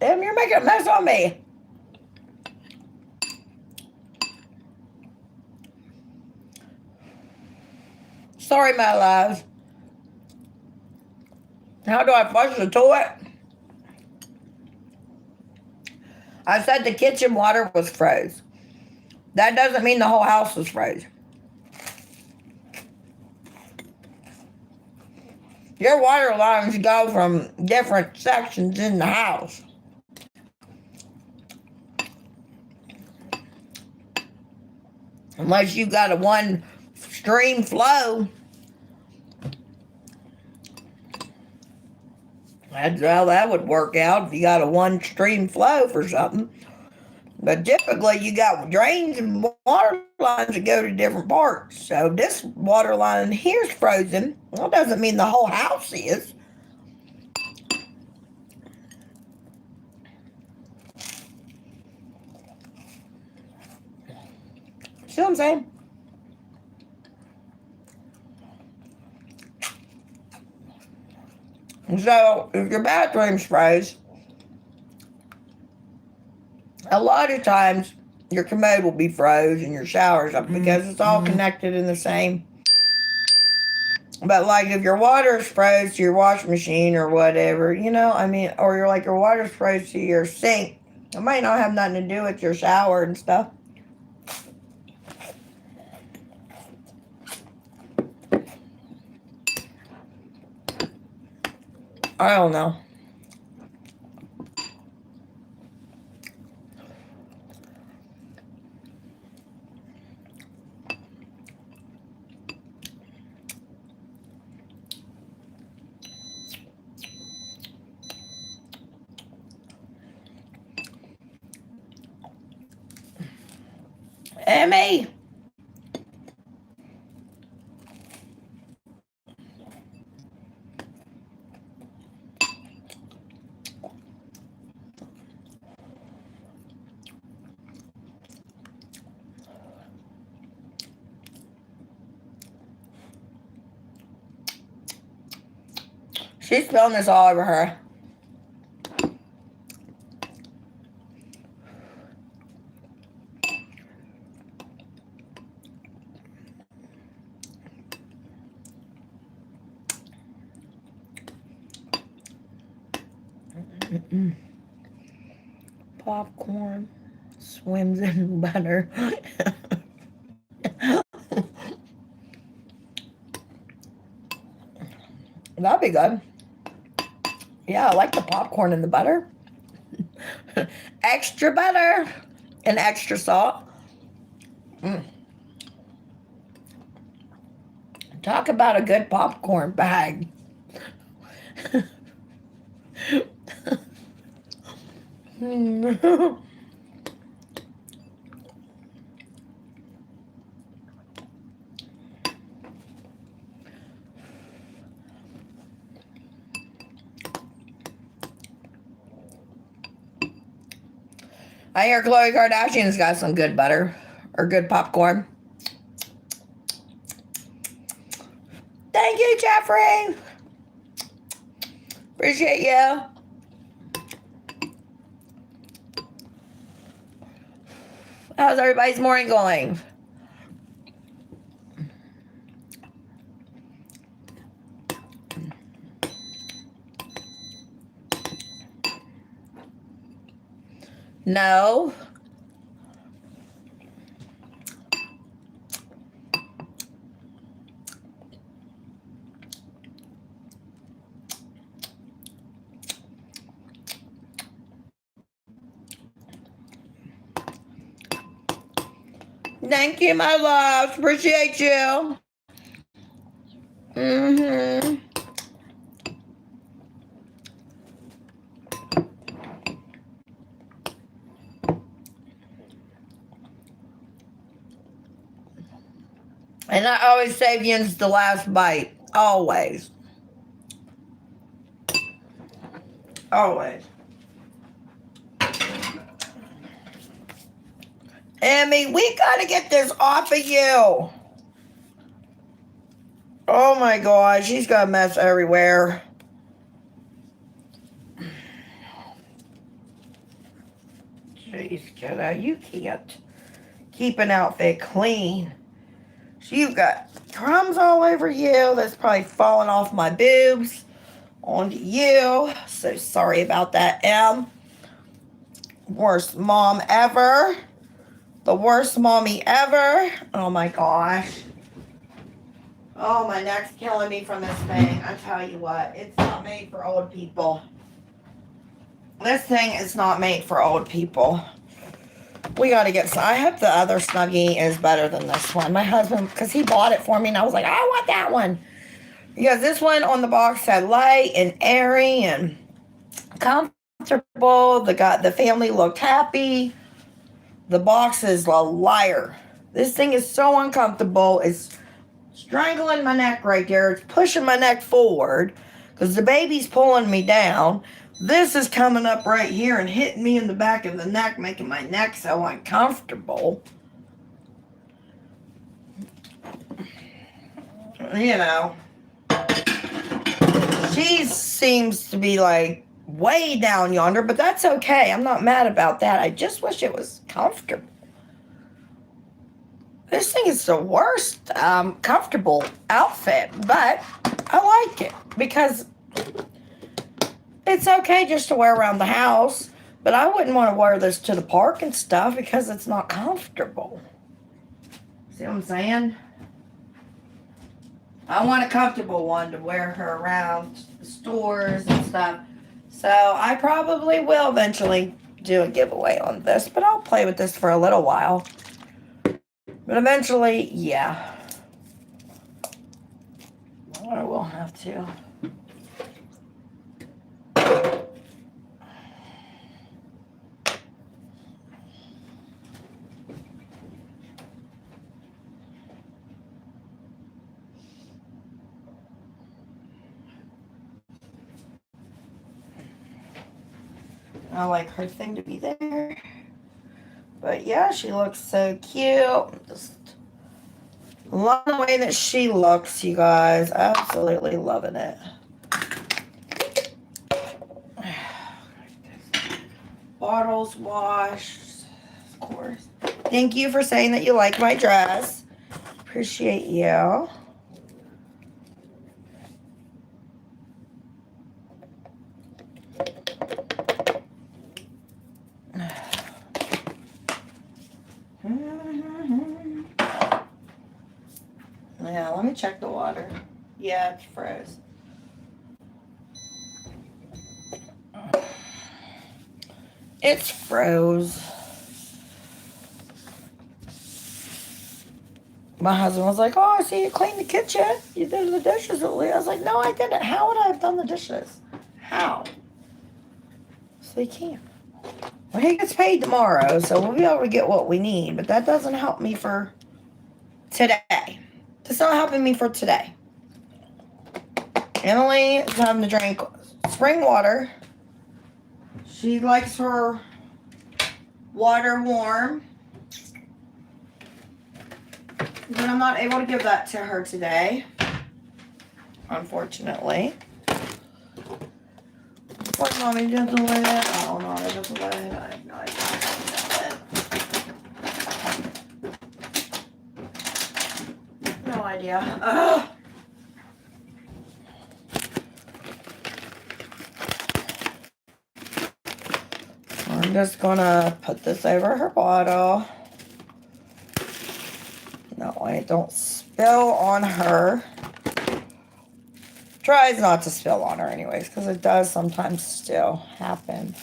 Em, you're making a mess on me. Sorry, my love. How do I flush the toilet? I said the kitchen water was froze. That doesn't mean the whole house was froze. Your water lines go from different sections in the house. Unless you got a one stream flow. That's how that would work out if you got a one stream flow for something. But typically you got drains and water lines that go to different parts. So this water line here is frozen. Well, that doesn't mean the whole house is. See what I'm saying? So if your bathroom's froze, a lot of times your commode will be froze and your shower's up because it's all connected in the same But like if your water's froze to your washing machine or whatever, you know, I mean, or you're like your water's froze to your sink, it might not have nothing to do with your shower and stuff. I don't know. Emmy! She's spilling this all over her. Popcorn swims in butter. That'd be good. Yeah, I like the popcorn and the butter. Extra butter and extra salt. Talk about a good popcorn bag. I hear Khloe Kardashian's got some good butter or good popcorn. Thank you, Jeffrey. Appreciate you. How's everybody's morning going? No. Thank you, my love. Appreciate you. Mm-hmm. And I always save Yin's the last bite. Always. Always. Emmy, we gotta get this off of you. Oh my gosh, she's got a mess everywhere. Jeez, kiddo, you can't keep an outfit clean. So you've got crumbs all over you. That's probably falling off my boobs onto you. So sorry about that, Em. Worst mom ever. The worst mommy ever. Oh my gosh. Oh, my neck's killing me from this thing. I tell you what, it's not made for old people. This thing is not made for old people. We got to get some. I hope the other Snuggie is better than this one. My husband, because he bought it for me, and I was like, I want that one. Because this one on the box said light and airy and comfortable. The family looked happy. The box is a liar. This thing is so uncomfortable. It's strangling my neck right there. It's pushing my neck forward because the baby's pulling me down. This is coming up right here and hitting me in the back of the neck, making my neck so uncomfortable. You know, she seems to be like way down yonder, but that's okay. I'm not mad about that. I just wish it was comfortable. This thing is the worst comfortable outfit, but I like it because it's okay just to wear around the house, but I wouldn't want to wear this to the park and stuff because it's not comfortable. See what I'm saying? I want a comfortable one to wear her around the stores and stuff. So I probably will eventually do a giveaway on this, but I'll play with this for a little while. But eventually, yeah. I will have to. I like her thing to be there. But yeah, she looks so cute. Just love the way that she looks, you guys. Absolutely loving it. Bottles washed, of course. Thank you for saying that you like my dress. Appreciate you. Yeah, let me check the water. Yeah, it's froze. It's froze. My husband was like, oh, I see you cleaned the kitchen. You did the dishes at least. I was like, no, I didn't. How would I have done the dishes? How? So he can't. Well, he gets paid tomorrow, so we'll be able to get what we need. But that doesn't help me for today. It's not helping me for today. Emily is having to drink spring water. She likes her water warm. But I'm not able to give that to her today, unfortunately. What, Mommy does the lid? Oh, no, it doesn't lid. I have no idea. No idea. Ugh. I'm just gonna put this over her bottle. That way it don't spill on her. Tries not to spill on her anyways, because it does sometimes still happen.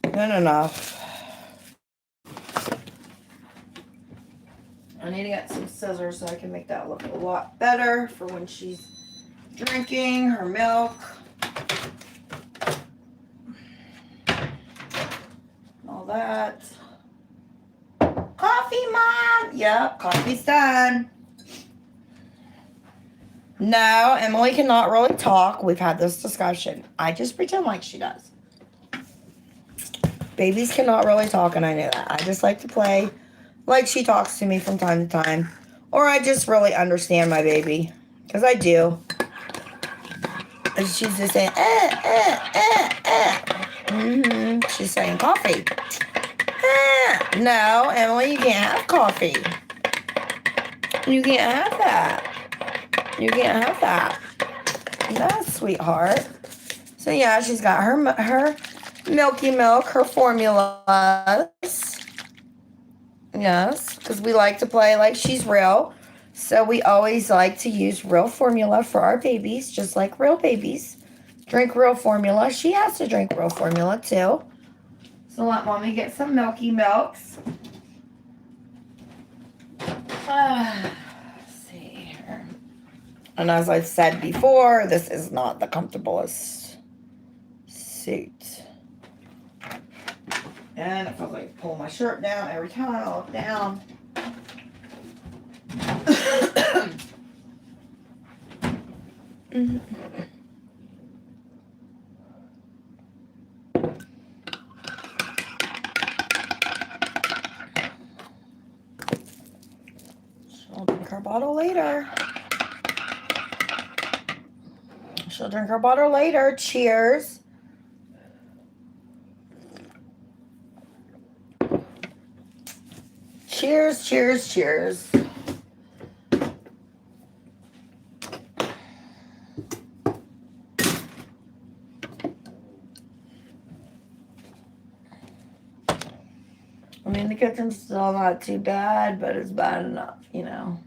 Good enough. I need to get some scissors so I can make that look a lot better for when she's drinking her milk. All that. Coffee, Mom! Yep, coffee's done. No, Emily cannot really talk. We've had this discussion. I just pretend like she does. Babies cannot really talk, and I know that. I just like to play like she talks to me from time to time. Or I just really understand my baby. Because I do. And she's just saying, She's saying coffee. No, Emily, you can't have coffee. You can't have that. You can't have that. That's sweetheart. So yeah, she's got her milky milk, her formulas. Yes, because we like to play like she's real. So we always like to use real formula for our babies, just like real babies. Drink real formula. She has to drink real formula too. So let Mommy get some milky milks. Let's see here. And as I've said before, this is not the comfortablest suit. And it feels like pulling my shirt down every time I look down. She'll drink her bottle later. She'll drink her bottle later. Cheers. Cheers, cheers, cheers. I mean, the kitchen's still not too bad, but it's bad enough, you know.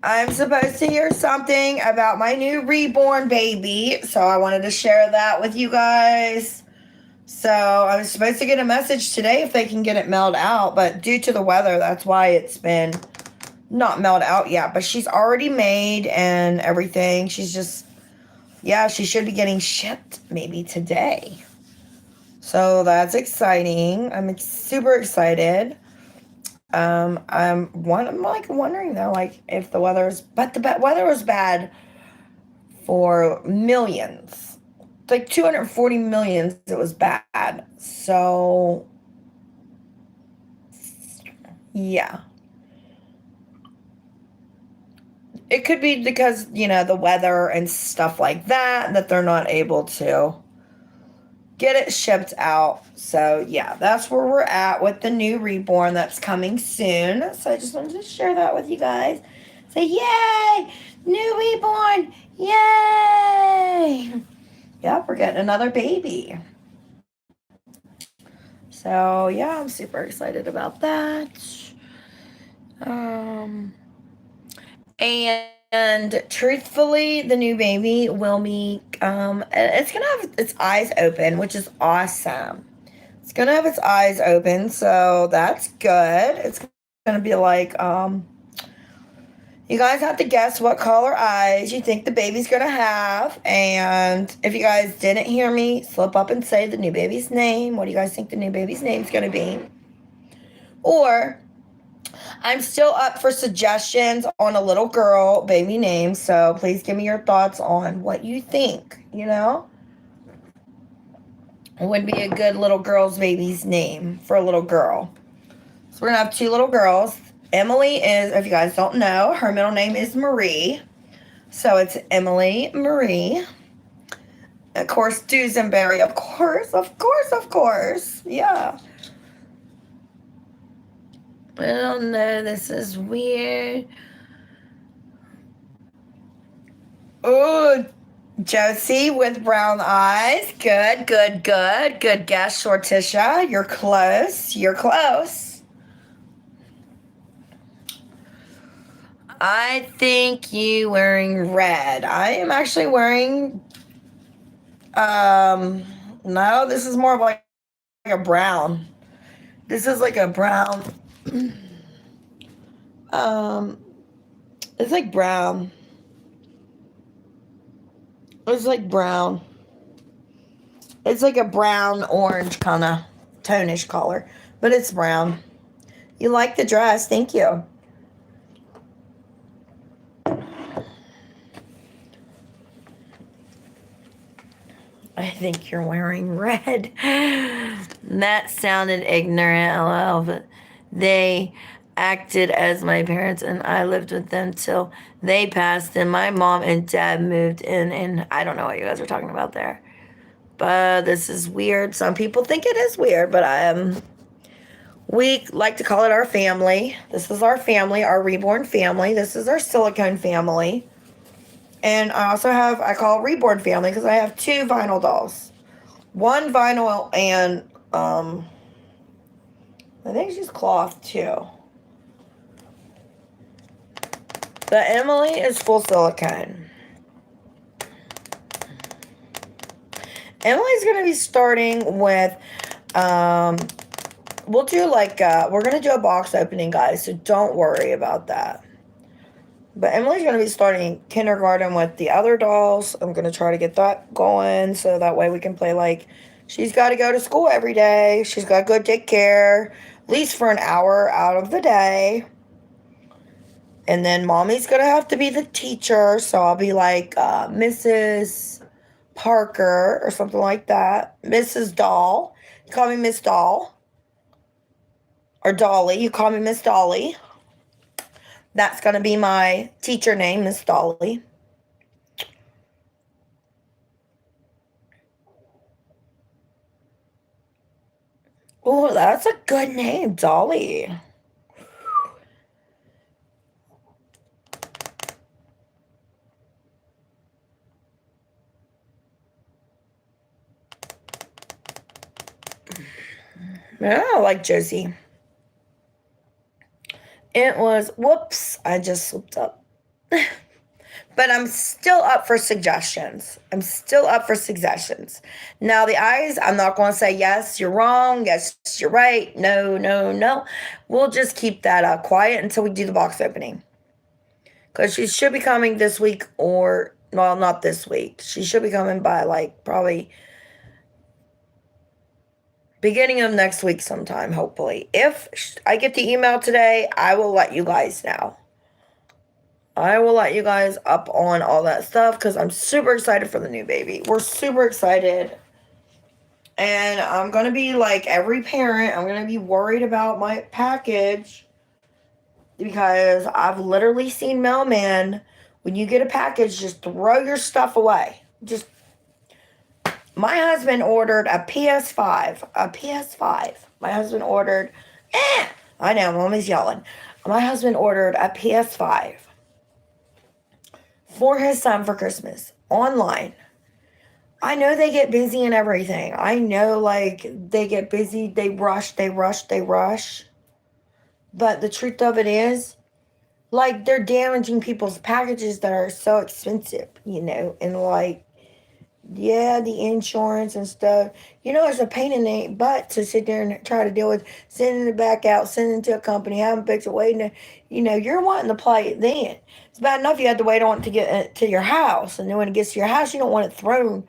I'm supposed to hear something about my new reborn baby, so I wanted to share that with you guys. So I was supposed to get a message today if they can get it mailed out, but due to the weather, that's why it's been not mailed out yet. But she's already made and everything. She's just, yeah, she should be getting shipped maybe today. So that's exciting. I'm super excited. I'm like wondering though, like if the weather's, but the weather was bad for millions. Like 240 millions, it was bad. So, yeah. It could be because, you know, the weather and stuff like that they're not able to get it shipped out. So, yeah, that's where we're at with the new reborn that's coming soon. So, I just wanted to share that with you guys. Say, yay! New reborn! Yay! Yep, we're getting another baby. So, yeah, I'm super excited about that. And truthfully, the new baby will be, it's going to have its eyes open, which is awesome. It's going to have its eyes open, so that's good. It's going to be like, you guys have to guess what color eyes you think the baby's going to have. And if you guys didn't hear me, slip up and say the new baby's name. What do you guys think the new baby's name's going to be? Or I'm still up for suggestions on a little girl baby name. So please give me your thoughts on what you think, you know? It would be a good little girl's baby's name for a little girl. So we're going to have two little girls. Emily is, if you guys don't know, her middle name is Marie. So it's Emily Marie. Of course, Dusenberry, of course. Yeah. Oh no, this is weird. Oh, Josie with brown eyes. Good guess, Shortisha. You're close. I think you wearing red. I am actually wearing, no, this is more of like a brown. This is like a brown, it's like brown. It's like brown. It's like a brown orange kind of tonish color, but it's brown. You like the dress, thank you. I think you're wearing red. That sounded ignorant, LOL, but they acted as my parents and I lived with them till they passed and my mom and dad moved in, and I don't know what you guys are talking about there. But this is weird. Some people think it is weird, but we like to call it our family. This is our family, our reborn family. This is our silicone family. And I also have, I call it reborn family because I have two vinyl dolls. One vinyl and, I think she's cloth too. But Emily is full silicone. Emily's going to be starting with, we'll do like, we're going to do a box opening, guys, so don't worry about that. But Emily's going to be starting kindergarten with the other dolls. I'm going to try to get that going so that way we can play like she's got to go to school every day. She's got to go take care, at least for an hour out of the day. And then mommy's going to have to be the teacher. So I'll be like Mrs. Parker or something like that. Mrs. Doll. You call me Miss Doll. Or Dolly. You call me Miss Dolly. That's going to be my teacher name, Miss Dolly. Oh, that's a good name, Dolly. Yeah, I like Josie. It was, whoops, I just slipped up. But I'm still up for suggestions. I'm still up for suggestions. Now, the eyes, I'm not going to say, yes, you're wrong. Yes, you're right. No, no, no. We'll just keep that quiet until we do the box opening. Because she should be coming this week or, well, not this week. She should be coming by like probably beginning of next week sometime, hopefully. If I get the email today, I will let you guys know. I will let you guys up on all that stuff because I'm super excited for the new baby. We're super excited. And I'm going to be like every parent, I'm going to be worried about my package because I've literally seen mailman, when you get a package, just throw your stuff away. Just, my husband ordered a PS5. A PS5. My husband ordered, I know, mommy's yelling. My husband ordered a PS5 for his son for Christmas online. I know they get busy and everything. I know, like, they get busy, they rush. But the truth of it is, like, they're damaging people's packages that are so expensive, and like, yeah, the insurance and stuff. It's a pain in the butt to sit there and try to deal with sending it back out, sending it to a company, having fixed it, waiting. You're wanting to play it then. It's bad enough you had to wait on it to get it to your house. And then when it gets to your house, you don't want it thrown.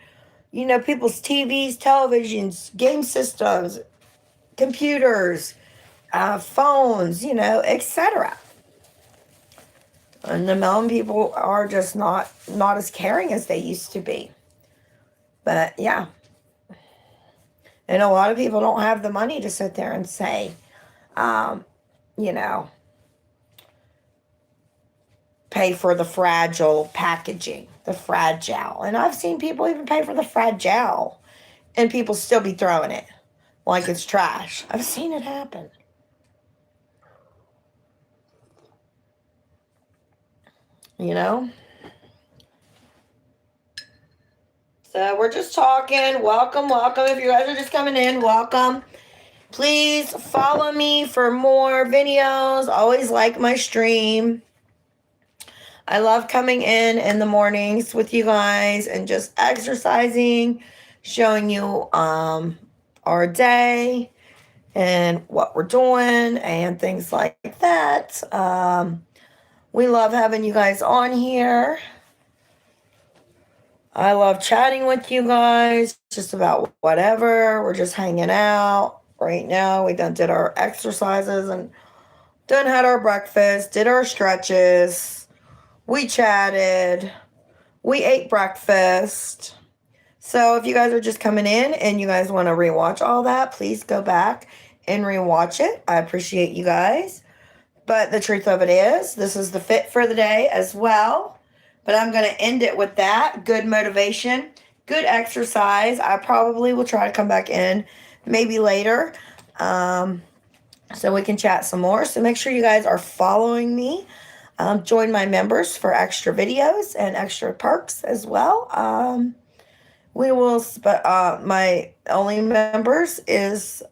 People's TVs, televisions, game systems, computers, phones, etc. And the melon people are just not as caring as they used to be. But yeah. And a lot of people don't have the money to sit there and say, you know, pay for the fragile packaging, the fragile. And I've seen people even pay for the fragile and people still be throwing it like it's trash. I've seen it happen. So we're just talking. Welcome. If you guys are just coming in, welcome. Please follow me for more videos. Always like my stream. I love coming in the mornings with you guys and just exercising, showing you our day and what we're doing and things like that. We love having you guys on here. I love chatting with you guys just about whatever. We're just hanging out. Right now, we did our exercises and done had our breakfast, did our stretches. We chatted. We ate breakfast. So if you guys are just coming in and you guys want to rewatch all that, please go back and rewatch it. I appreciate you guys. But the truth of it is, this is the fit for the day as well. But I'm going to end it with that. Good motivation, good exercise. I probably will try to come back in maybe later so we can chat some more. So make sure you guys are following me. Join my members for extra videos and extra perks as well. We will, but my only members is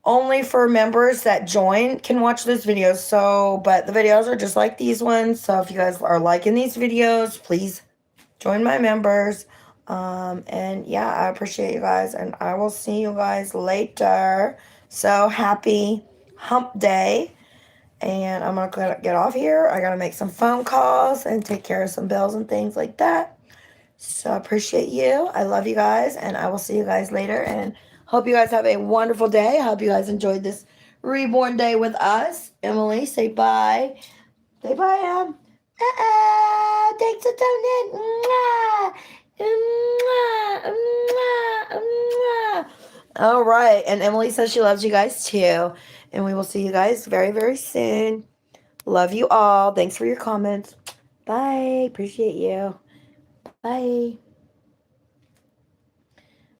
only for members that join can watch those videos. So, but the videos are just like these ones. So if you guys are liking these videos, please join my members. And yeah, I appreciate you guys and I will see you guys later. So happy hump day. And I'm going to get off here. I got to make some phone calls and take care of some bills and things like that. So I appreciate you. I love you guys. And I will see you guys later. And hope you guys have a wonderful day. I hope you guys enjoyed this reborn day with us. Emily, say bye. Say bye, Em. Thanks for tuning in. Mwah. Mwah. Mwah. Mwah. All right. And Emily says she loves you guys too. And we will see you guys very, very soon. Love you all. Thanks for your comments. Bye. Appreciate you. Bye.